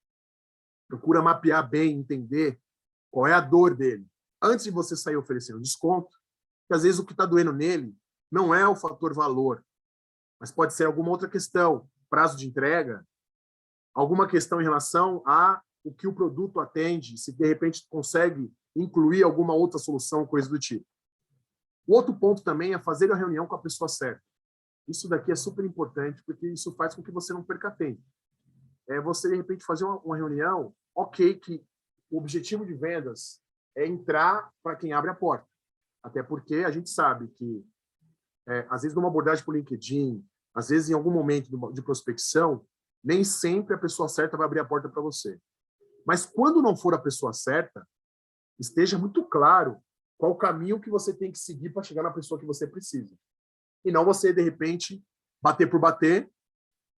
Procura mapear bem, entender qual é a dor dele. Antes de você sair oferecendo desconto, que às vezes o que está doendo nele não é o fator valor, mas pode ser alguma outra questão, prazo de entrega, alguma questão em relação a o que o produto atende, se de repente consegue incluir alguma outra solução, coisa do tipo. O outro ponto também é fazer a reunião com a pessoa certa. Isso daqui é super importante, porque isso faz com que você não perca tempo. É você, de repente, fazer uma reunião, ok, que o objetivo de vendas é entrar para quem abre a porta. Até porque a gente sabe que, às vezes, numa abordagem por LinkedIn, às vezes, em algum momento de prospecção, nem sempre a pessoa certa vai abrir a porta para você. Mas quando não for a pessoa certa, esteja muito claro qual o caminho que você tem que seguir para chegar na pessoa que você precisa. E não você, de repente, bater por bater,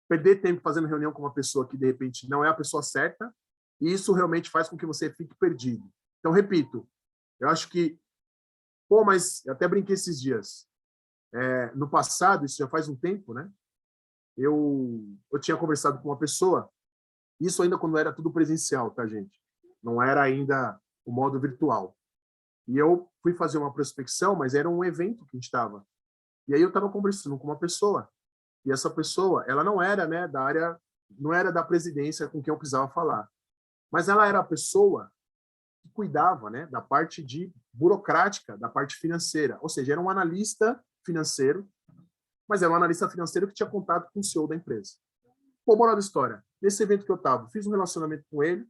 perder tempo fazendo reunião com uma pessoa que, de repente, não é a pessoa certa, e isso realmente faz com que você fique perdido. Então, repito, eu acho que, mas eu até brinquei esses dias. No passado, isso já faz um tempo, né? Eu tinha conversado com uma pessoa, isso ainda quando era tudo presencial, tá, gente? Não era ainda o modo virtual. E eu fui fazer uma prospecção, mas era um evento que a gente estava. E aí eu estava conversando com uma pessoa, e essa pessoa, ela não era, né, da área, não era da presidência com quem eu precisava falar, mas ela era a pessoa que cuidava, né, da parte de burocrática, da parte financeira, ou seja, era um analista financeiro, mas era um analista financeiro que tinha contato com o CEO da empresa. Pô, moral da história, nesse evento que eu estava, fiz um relacionamento com ele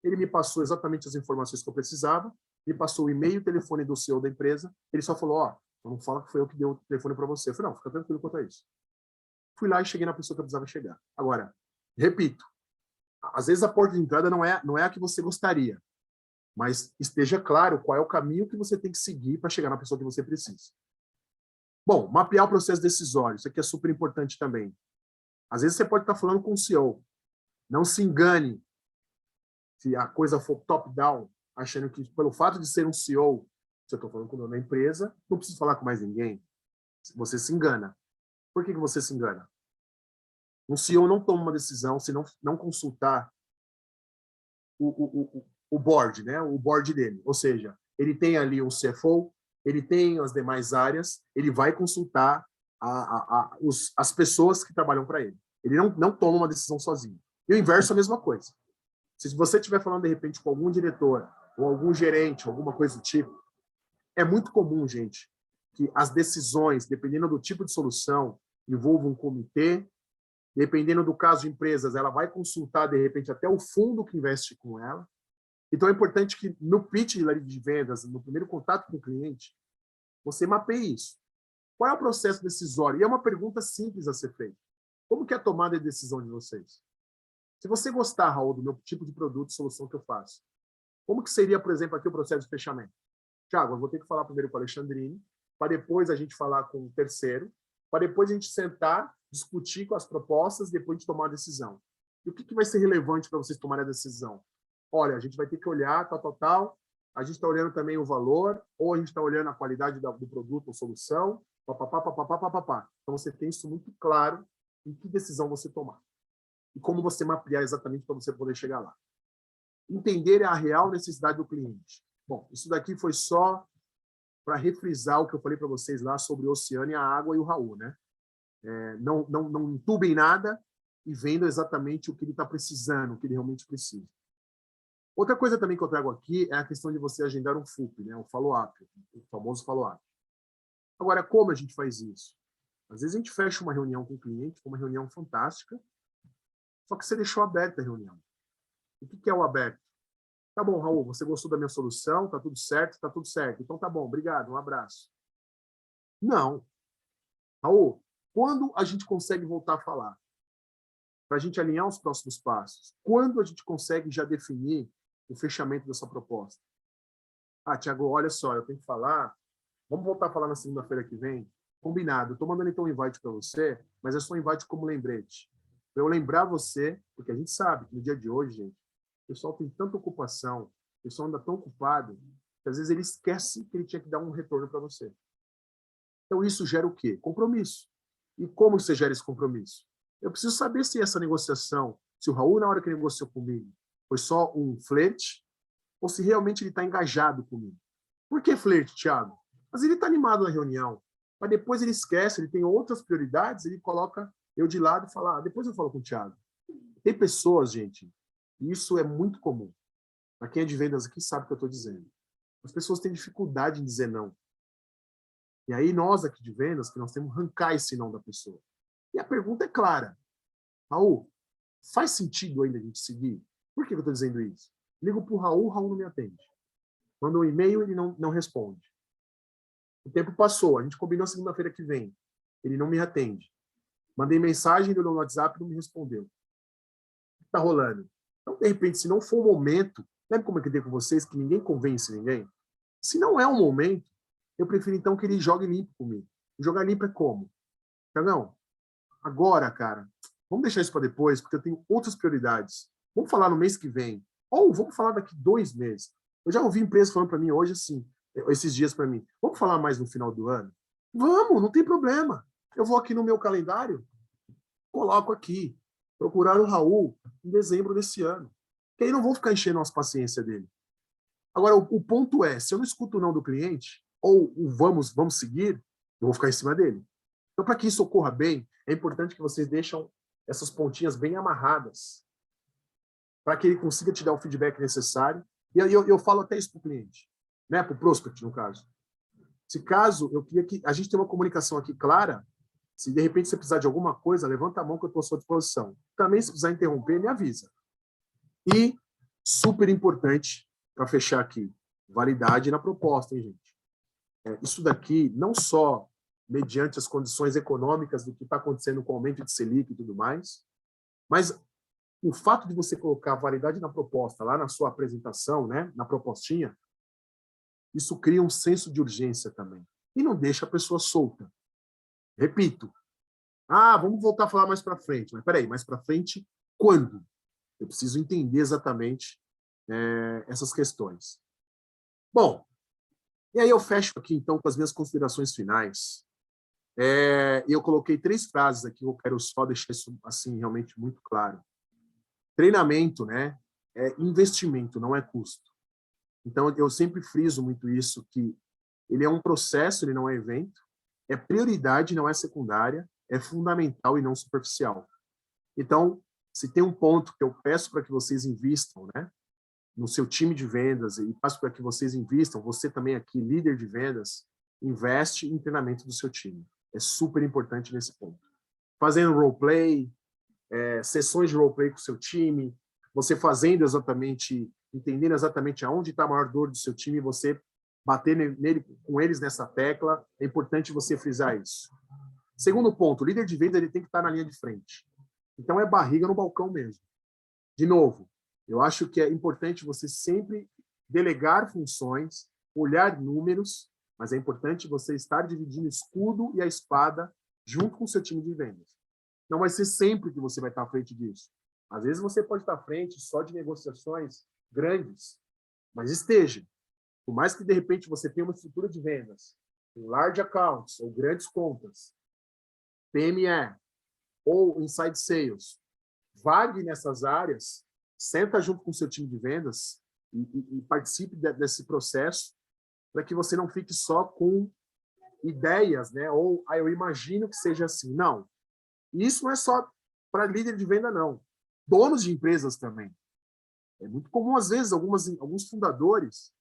me passou exatamente as informações que eu precisava, me passou o e-mail e o telefone do CEO da empresa, ele só falou, não fala que foi eu que dei o telefone para você. Eu falei, não, fica tranquilo quanto a isso. Fui lá e cheguei na pessoa que eu precisava chegar. Agora, repito, às vezes a porta de entrada não é a que você gostaria, mas esteja claro qual é o caminho que você tem que seguir para chegar na pessoa que você precisa. Bom, mapear o processo decisório, isso aqui é super importante também. Às vezes você pode estar falando com o CEO, não se engane se a coisa for top-down, achando que pelo fato de ser um CEO, se eu estou falando com o dono da empresa, não preciso falar com mais ninguém. Você se engana. Por que você se engana? Um CEO não toma uma decisão se não consultar o board, né? O board dele. Ou seja, ele tem ali um CFO, ele tem as demais áreas, ele vai consultar as pessoas que trabalham para ele. Ele não toma uma decisão sozinho. E o inverso é a mesma coisa. Se você estiver falando, de repente, com algum diretor ou algum gerente, alguma coisa do tipo, é muito comum, gente, que as decisões, dependendo do tipo de solução, envolvam um comitê, dependendo do caso de empresas, ela vai consultar, de repente, até o fundo que investe com ela. Então, é importante que no pitch de vendas, no primeiro contato com o cliente, você mapeie isso. Qual é o processo decisório? E é uma pergunta simples a ser feita. Como que é a tomada de decisão de vocês? Se você gostar, Raul, do meu tipo de produto, solução que eu faço, como que seria, por exemplo, aqui o processo de fechamento? Tiago, eu vou ter que falar primeiro com o Alexandrine, para depois a gente falar com o terceiro, para depois a gente sentar, discutir com as propostas, depois a gente tomar a decisão. E o que vai ser relevante para vocês tomarem a decisão? Olha, a gente vai ter que olhar, tal. A gente está olhando também o valor, ou a gente está olhando a qualidade do produto ou solução, papapá. Então, você tem isso muito claro em que decisão você tomar. E como você mapear exatamente para você poder chegar lá. Entender a real necessidade do cliente. Bom, isso daqui foi só para refrisar o que eu falei para vocês lá sobre o Oceano, a água e o Raul, né? Não entubem nada e vendo exatamente o que ele está precisando, o que ele realmente precisa. Outra coisa também que eu trago aqui é a questão de você agendar um FUP, né? O follow-up, o famoso follow-up. Agora, como a gente faz isso? Às vezes a gente fecha uma reunião com o cliente, uma reunião fantástica, só que você deixou aberta a reunião. O que é o aberto? Tá bom, Raul, você gostou da minha solução, tá tudo certo? Tá tudo certo. Então tá bom, obrigado, um abraço. Não. Raul, quando a gente consegue voltar a falar? Para a gente alinhar os próximos passos. Quando a gente consegue já definir o fechamento dessa proposta? Ah, Tiago, olha só, eu tenho que falar. Vamos voltar a falar na segunda-feira que vem? Combinado. Eu estou mandando então um invite para você, mas é só um invite como lembrete. Para eu lembrar você, porque a gente sabe que no dia de hoje, gente, o pessoal tem tanta ocupação, o pessoal anda tão ocupado, que às vezes ele esquece que ele tinha que dar um retorno para você. Então isso gera o quê? Compromisso. E como você gera esse compromisso? Eu preciso saber se essa negociação, se o Raul, na hora que negociou comigo, foi só um flerte, ou se realmente ele está engajado comigo. Por que flerte, Thiago? Mas ele está animado na reunião, mas depois ele esquece, ele tem outras prioridades, ele coloca eu de lado e fala, depois eu falo com o Thiago. Tem pessoas, gente, e isso é muito comum. Para quem é de vendas aqui sabe o que eu estou dizendo. As pessoas têm dificuldade em dizer não. E aí nós aqui de vendas, que nós temos que arrancar esse não da pessoa. E a pergunta é clara. Raul, faz sentido ainda a gente seguir? Por que eu estou dizendo isso? Ligo para o Raul não me atende. Manda um e-mail, ele não responde. O tempo passou, a gente combinou segunda-feira que vem. Ele não me atende. Mandei mensagem no WhatsApp, não me respondeu. O que está rolando? Então, de repente, se não for o momento, lembra como eu dei com vocês que ninguém convence ninguém? Se não é o momento, eu prefiro então que ele jogue limpo comigo. Jogar limpo é como? Não, agora, cara, vamos deixar isso para depois, porque eu tenho outras prioridades. Vamos falar no mês que vem. Ou vamos falar daqui 2 meses. Eu já ouvi empresas falando para mim hoje assim, esses dias para mim, vamos falar mais no final do ano? Vamos, não tem problema. Eu vou aqui no meu calendário, coloco aqui, procurar o Raul em dezembro desse ano. Que aí não vou ficar enchendo as paciência dele. Agora, o ponto é, se eu não escuto o não do cliente, ou o vamos seguir, eu vou ficar em cima dele. Então, para que isso ocorra bem, é importante que vocês deixem essas pontinhas bem amarradas, para que ele consiga te dar o feedback necessário. E eu falo até isso para o cliente, né? Para o prospect, no caso. Se caso, eu queria que a gente tenha uma comunicação aqui clara, se de repente você precisar de alguma coisa, levanta a mão que eu estou à sua disposição. Também, se precisar interromper, me avisa. E, super importante, para fechar aqui, validade na proposta, hein, gente? Isso daqui, não só mediante as condições econômicas do que está acontecendo com o aumento de Selic e tudo mais, mas o fato de você colocar a validade na proposta, lá na sua apresentação, né, na propostinha, isso cria um senso de urgência também. E não deixa a pessoa solta. Repito. Vamos voltar a falar mais para frente. Mas peraí, mais para frente, quando? Eu preciso entender exatamente essas questões. Bom, e aí eu fecho aqui, então, com as minhas considerações finais. Eu coloquei 3 frases aqui, eu quero só deixar isso assim, realmente muito claro. Treinamento, né, é investimento, não é custo. Então, eu sempre friso muito isso, que ele é um processo, ele não é evento, é prioridade, não é secundária, é fundamental e não superficial. Então, se tem um ponto que eu peço para que vocês invistam, né, no seu time de vendas, e peço para que vocês invistam, você também aqui, líder de vendas, investe em treinamento do seu time. É super importante nesse ponto. Fazendo roleplay, sessões de roleplay com o seu time, você fazendo exatamente, entendendo exatamente aonde está a maior dor do seu time, você bater com eles nessa tecla, é importante você frisar isso. Segundo ponto, o líder de venda ele tem que estar na linha de frente. Então, é barriga no balcão mesmo. De novo, eu acho que é importante você sempre delegar funções, olhar números, mas é importante você estar dividindo o escudo e a espada junto com o seu time de vendas. Não vai ser sempre que você vai estar à frente disso. Às vezes você pode estar à frente só de negociações grandes, mas esteja. Por mais que, de repente, você tenha uma estrutura de vendas, large accounts ou grandes contas, PME ou inside sales, vague nessas áreas, senta junto com o seu time de vendas e participe desse processo para que você não fique só com ideias, né? Ou eu imagino que seja assim. Não. Isso não é só para líder de venda, não. Donos de empresas também. É muito comum, às vezes, alguns fundadores.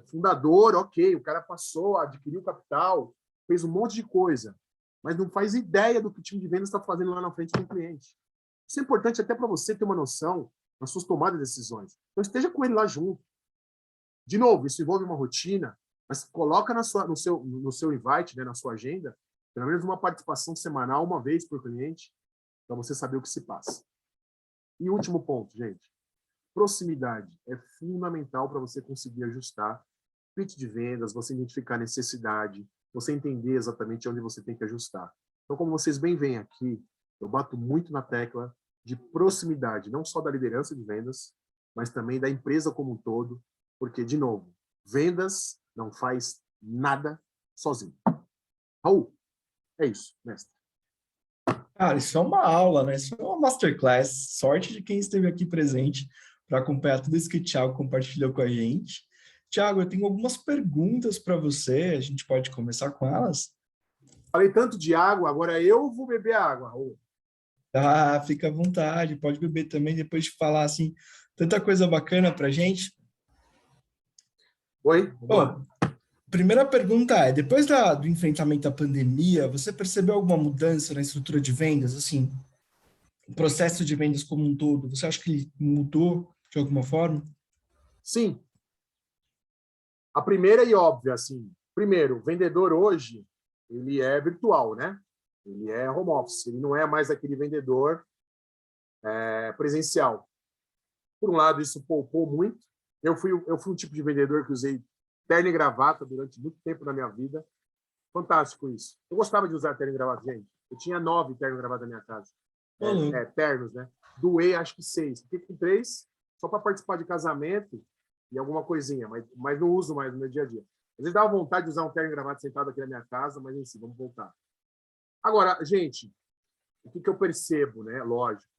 Fundador, ok, o cara passou, adquiriu capital, fez um monte de coisa, mas não faz ideia do que o time de vendas está fazendo lá na frente com o cliente. Isso é importante até para você ter uma noção nas suas tomadas de decisões. Então, esteja com ele lá junto. De novo, isso envolve uma rotina, mas coloca no seu invite, né, na sua agenda, pelo menos uma participação semanal, uma vez por cliente, para você saber o que se passa. E último ponto, gente. Proximidade é fundamental para você conseguir ajustar pitch de vendas, você identificar a necessidade, você entender exatamente onde você tem que ajustar. Então, como vocês bem veem aqui, eu bato muito na tecla de proximidade, não só da liderança de vendas, mas também da empresa como um todo, porque, de novo, vendas não faz nada sozinho. Raul, é isso, mestre. Cara, isso é uma aula, né? Isso é uma masterclass. Sorte de quem esteve aqui presente para acompanhar tudo isso que o Thiago compartilhou com a gente. Thiago, eu tenho algumas perguntas para você. A gente pode começar com elas? Falei tanto de água, agora eu vou beber água, Raul. Ah, fica à vontade. Pode beber também, depois de falar, assim, tanta coisa bacana para a gente. Oi, vamos lá. Bom, primeira pergunta é, depois do enfrentamento à pandemia, você percebeu alguma mudança na estrutura de vendas? Assim, o processo de vendas como um todo, você acha que ele mudou de alguma forma? Sim. A primeira e óbvia, assim. Primeiro, o vendedor hoje, ele é virtual, né? Ele é home office, ele não é mais aquele vendedor presencial. Por um lado, isso poupou muito. Eu fui um tipo de vendedor que usei terno e gravata durante muito tempo na minha vida. Fantástico isso. Eu gostava de usar terno e gravata, gente. Eu tinha 9 terno e gravata na minha casa. Ternos, né? Doei, acho que 6. Fiquei com 3 só para participar de casamento e alguma coisinha, mas não uso mais no meu dia a dia. Às vezes dava vontade de usar um terno e gravata sentado aqui na minha casa, mas enfim, vamos voltar. Agora, gente, o que eu percebo, né? Lógico,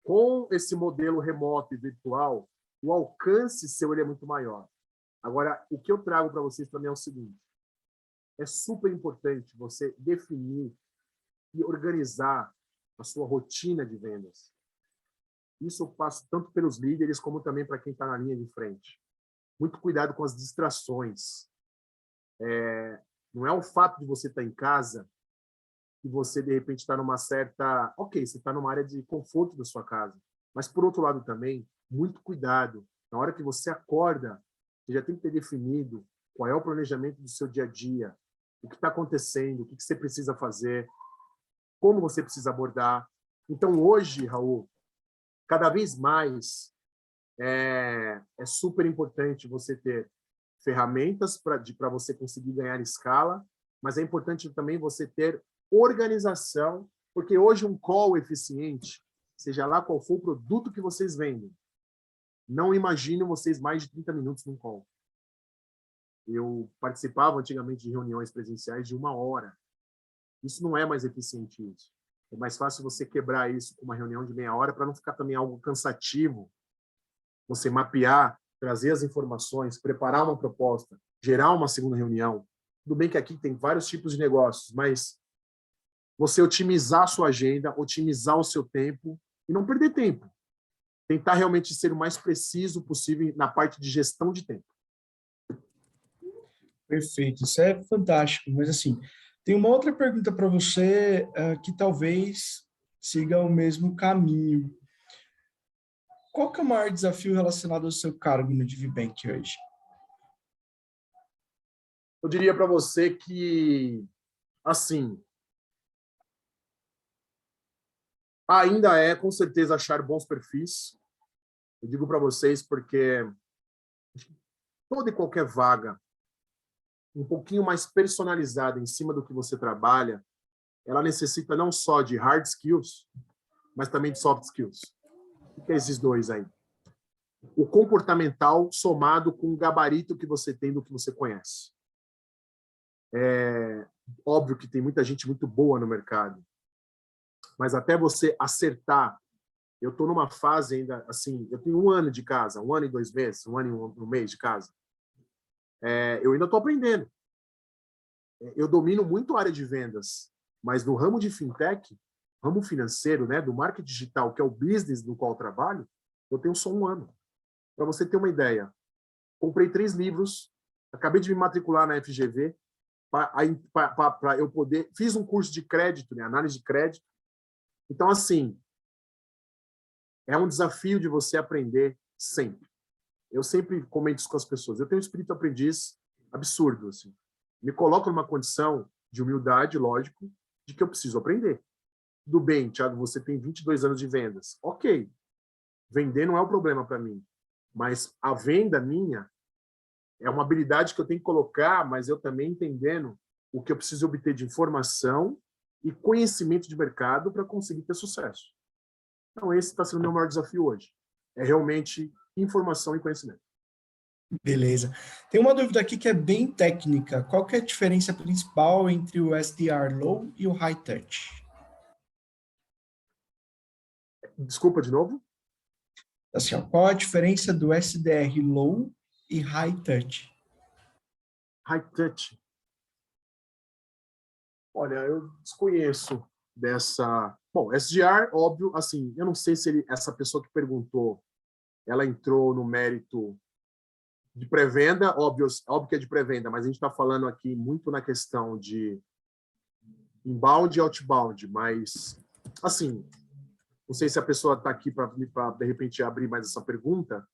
com esse modelo remoto e virtual, o alcance seu ele é muito maior. Agora, o que eu trago para vocês também é o seguinte: é super importante você definir e organizar a sua rotina de vendas. Isso eu passo tanto pelos líderes como também para quem está na linha de frente. Muito cuidado com as distrações. Não é o fato de você estar em casa que você, de repente, está numa certa... Ok, você está numa área de conforto da sua casa. Mas, por outro lado também, muito cuidado. Na hora que você acorda, você já tem que ter definido qual é o planejamento do seu dia a dia, o que está acontecendo, o que você precisa fazer, como você precisa abordar. Então, hoje, Raul, cada vez mais é super importante você ter ferramentas para você conseguir ganhar escala, mas é importante também você ter organização, porque hoje um call eficiente, seja lá qual for o produto que vocês vendem, não imagino vocês mais de 30 minutos num call. Eu participava antigamente de reuniões presenciais de 1 hora. Isso não é mais eficiente isso. É mais fácil você quebrar isso com uma reunião de meia hora para não ficar também algo cansativo. Você mapear, trazer as informações, preparar uma proposta, gerar uma segunda reunião. Tudo bem que aqui tem vários tipos de negócios, mas você otimizar a sua agenda, otimizar o seu tempo e não perder tempo. Tentar realmente ser o mais preciso possível na parte de gestão de tempo. Perfeito, isso é fantástico, mas assim, tem uma outra pergunta para você que talvez siga o mesmo caminho. Qual que é o maior desafio relacionado ao seu cargo no DivBank hoje? Eu diria para você que, assim, ainda é, com certeza, achar bons perfis. Eu digo para vocês porque toda e qualquer vaga um pouquinho mais personalizada em cima do que você trabalha, ela necessita não só de hard skills, mas também de soft skills. O que é esses dois aí? O comportamental somado com o gabarito que você tem do que você conhece. É óbvio que tem muita gente muito boa no mercado, mas até você acertar, eu estou numa fase ainda, assim, eu tenho 1 ano de casa, 1 ano e 2 meses, 1 ano e 1 mês de casa. Eu ainda estou aprendendo. Eu domino muito a área de vendas, mas no ramo de fintech, ramo financeiro, né, do marketing digital, que é o business no qual eu trabalho, eu tenho só 1 ano. Para você ter uma ideia, comprei 3 livros, acabei de me matricular na FGV, para eu poder... Fiz um curso de crédito, né, análise de crédito. Então, assim, é um desafio de você aprender sempre. Eu sempre comento isso com as pessoas. Eu tenho um espírito aprendiz absurdo, assim. Me coloco numa condição de humildade, lógico, de que eu preciso aprender. Tudo bem, Thiago, você tem 22 anos de vendas. Ok, vender não é o problema para mim. Mas a venda minha é uma habilidade que eu tenho que colocar, mas eu também entendendo o que eu preciso obter de informação e conhecimento de mercado para conseguir ter sucesso. Então, esse está sendo o meu maior desafio hoje. É realmente informação e conhecimento. Beleza. Tem uma dúvida aqui que é bem técnica. Qual que é a diferença principal entre o SDR Low e o High Touch? Desculpa de novo? Assim, ó, qual a diferença do SDR Low e High Touch? High touch. Olha, eu desconheço dessa... Bom, SDR, óbvio, assim, eu não sei se essa pessoa que perguntou, ela entrou no mérito de pré-venda, óbvio que é de pré-venda, mas a gente está falando aqui muito na questão de inbound e outbound, mas, assim, não sei se a pessoa está aqui para, de repente, abrir mais essa pergunta,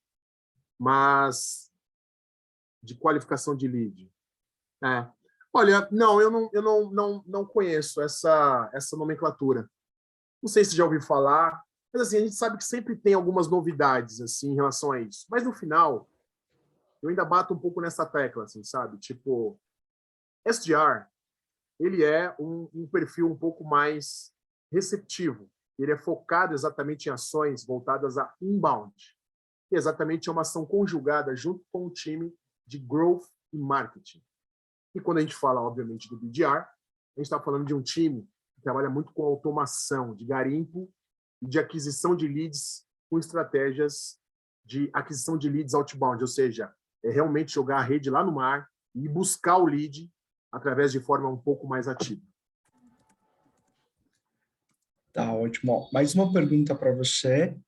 mas de qualificação de lead. Olha, não, eu não conheço essa nomenclatura. Não sei se já ouviu falar, mas assim, a gente sabe que sempre tem algumas novidades assim em relação a isso. Mas no final, eu ainda bato um pouco nessa tecla, assim, sabe? Tipo, SDR, ele é um perfil um pouco mais receptivo. Ele é focado exatamente em ações voltadas a inbound, que exatamente é uma ação conjugada junto com o time de growth e marketing. E quando a gente fala, obviamente, do BDR, a gente está falando de um time que trabalha muito com automação de garimpo e de aquisição de leads com estratégias de aquisição de leads outbound, ou seja, é realmente jogar a rede lá no mar e buscar o lead através de forma um pouco mais ativa. Tá ótimo. Ó, mais uma pergunta para você.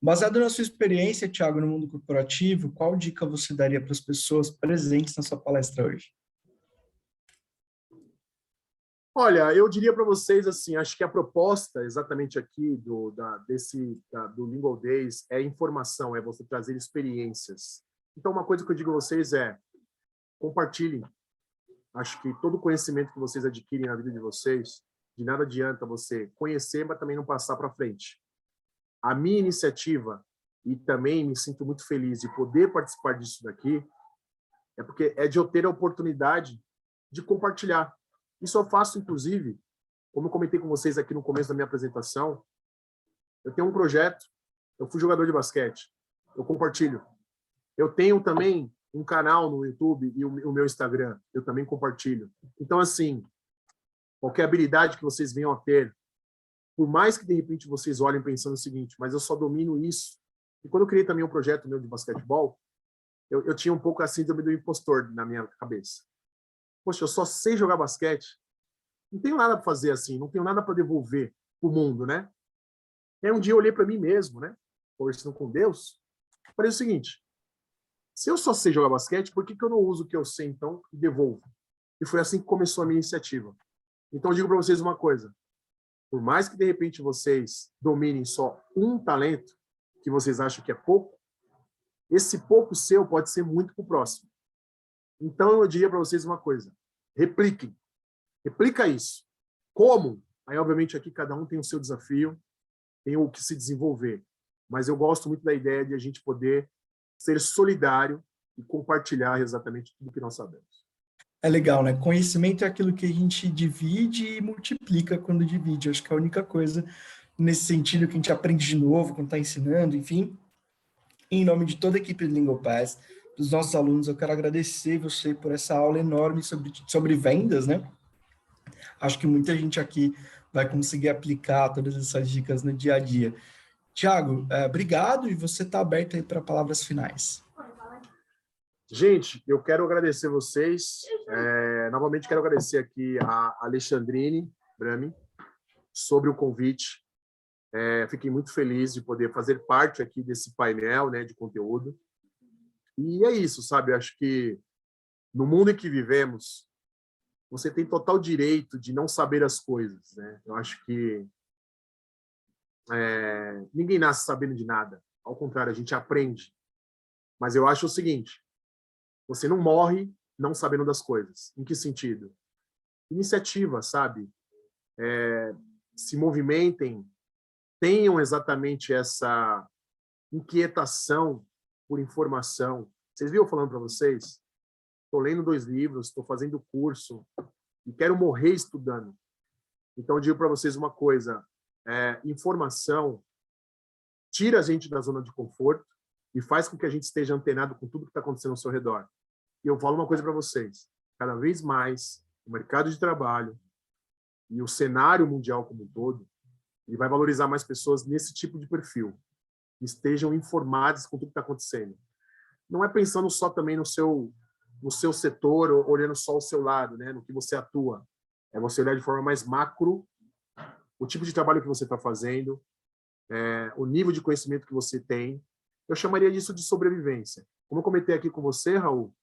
Baseado na sua experiência, Thiago, no mundo corporativo, qual dica você daria para as pessoas presentes na sua palestra hoje? Olha, eu diria para vocês assim, acho que a proposta exatamente aqui do Lingo Days é informação, é você trazer experiências. Então, uma coisa que eu digo a vocês é compartilhem. Acho que todo conhecimento que vocês adquirem na vida de vocês, de nada adianta você conhecer, mas também não passar para frente. A minha iniciativa, e também me sinto muito feliz de poder participar disso daqui, é porque é de eu ter a oportunidade de compartilhar. Isso eu faço, inclusive, como eu comentei com vocês aqui no começo da minha apresentação, eu tenho um projeto, eu fui jogador de basquete, eu compartilho. Eu tenho também um canal no YouTube e o meu Instagram, eu também compartilho. Então, assim, qualquer habilidade que vocês venham a ter, por mais que de repente vocês olhem pensando o seguinte, mas eu só domino isso. E quando eu criei também um projeto meu de basquetebol, eu tinha um pouco a síndrome do impostor na minha cabeça. Poxa, eu só sei jogar basquete, não tenho nada para fazer assim, não tenho nada para devolver para o mundo, né? E aí um dia eu olhei para mim mesmo, né? Conversando com Deus, falei o seguinte: se eu só sei jogar basquete, por que eu não uso o que eu sei então e devolvo? E foi assim que começou a minha iniciativa. Então eu digo para vocês uma coisa: por mais que de repente vocês dominem só um talento que vocês acham que é pouco, esse pouco seu pode ser muito para o próximo. Então, eu diria para vocês uma coisa. Repliquem. Replica isso. Como? Aí, obviamente, aqui cada um tem o seu desafio, tem o que se desenvolver. Mas eu gosto muito da ideia de a gente poder ser solidário e compartilhar exatamente tudo que nós sabemos. É legal, né? Conhecimento é aquilo que a gente divide e multiplica quando divide. Eu acho que é a única coisa nesse sentido que a gente aprende de novo quando está ensinando, enfim. Em nome de toda a equipe do Lingopass, dos nossos alunos, eu quero agradecer você por essa aula enorme sobre vendas, né? Acho que muita gente aqui vai conseguir aplicar todas essas dicas no dia a dia. Tiago, obrigado, e você está aberto aí para palavras finais. Gente, eu quero agradecer vocês. Novamente, quero agradecer aqui a Alexandrine Brami sobre o convite. Fiquei muito feliz de poder fazer parte aqui desse painel, né, de conteúdo. E é isso, sabe? Eu acho que no mundo em que vivemos, você tem total direito de não saber as coisas, né? Eu acho que ninguém nasce sabendo de nada. Ao contrário, a gente aprende. Mas eu acho o seguinte: você não morre não sabendo das coisas. Em que sentido? Iniciativa, sabe? Se movimentem, tenham exatamente essa inquietação por informação. Vocês viram eu falando para vocês? Estou lendo 2 livros, estou fazendo curso e quero morrer estudando. Então, eu digo para vocês uma coisa: informação tira a gente da zona de conforto e faz com que a gente esteja antenado com tudo que está acontecendo ao seu redor. E eu falo uma coisa para vocês: cada vez mais o mercado de trabalho e o cenário mundial como um todo, ele vai valorizar mais pessoas nesse tipo de perfil, que estejam informadas com tudo que está acontecendo. Não é pensando só também no seu setor, ou olhando só o seu lado, né, no que você atua. É você olhar de forma mais macro o tipo de trabalho que você está fazendo, o nível de conhecimento que você tem. Eu chamaria disso de sobrevivência. Como eu comentei aqui com você, Raul,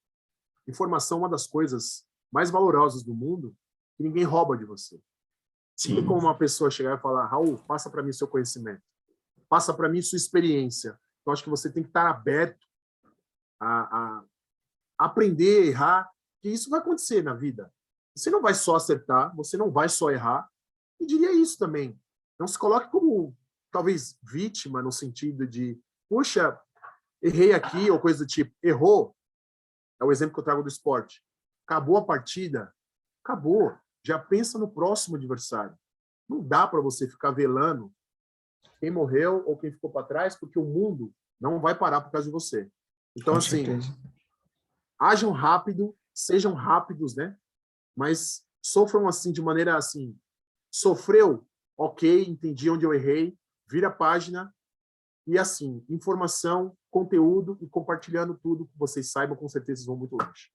informação é uma das coisas mais valorosas do mundo que ninguém rouba de você. Sim. Não tem como uma pessoa chegar e falar: Raul, passa para mim seu conhecimento, passa para mim sua experiência. Então, acho que você tem que estar aberto a aprender, errar, que isso vai acontecer na vida. Você não vai só acertar, você não vai só errar. E diria isso também: não se coloque como, talvez, vítima, no sentido de, puxa, errei aqui, ou coisa do tipo. Errou, é o exemplo que eu trago do esporte. Acabou a partida, acabou. Já pensa no próximo adversário. Não dá para você ficar velando quem morreu ou quem ficou para trás, porque o mundo não vai parar por causa de você. Então, Com assim, certeza. Ajam rápido, sejam rápidos, né? Mas sofram assim, de maneira assim, sofreu, ok, entendi onde eu errei, vira a página e assim, informação, conteúdo e compartilhando tudo que vocês saibam, com certeza vocês vão muito longe.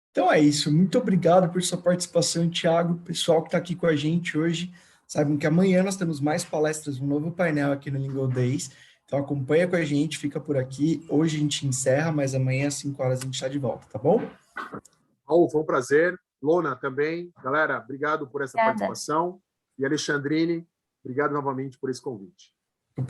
Então é isso. Muito obrigado por sua participação, Thiago. Pessoal que está aqui com a gente hoje, saibam que amanhã nós temos mais palestras, um novo painel aqui no Lingo Days. Então acompanha com a gente, fica por aqui. Hoje a gente encerra, mas amanhã às 5 horas a gente está de volta, tá bom? Raul, foi um prazer. Lona também. Galera, obrigado por essa participação. E Alexandrine, obrigado novamente por esse convite.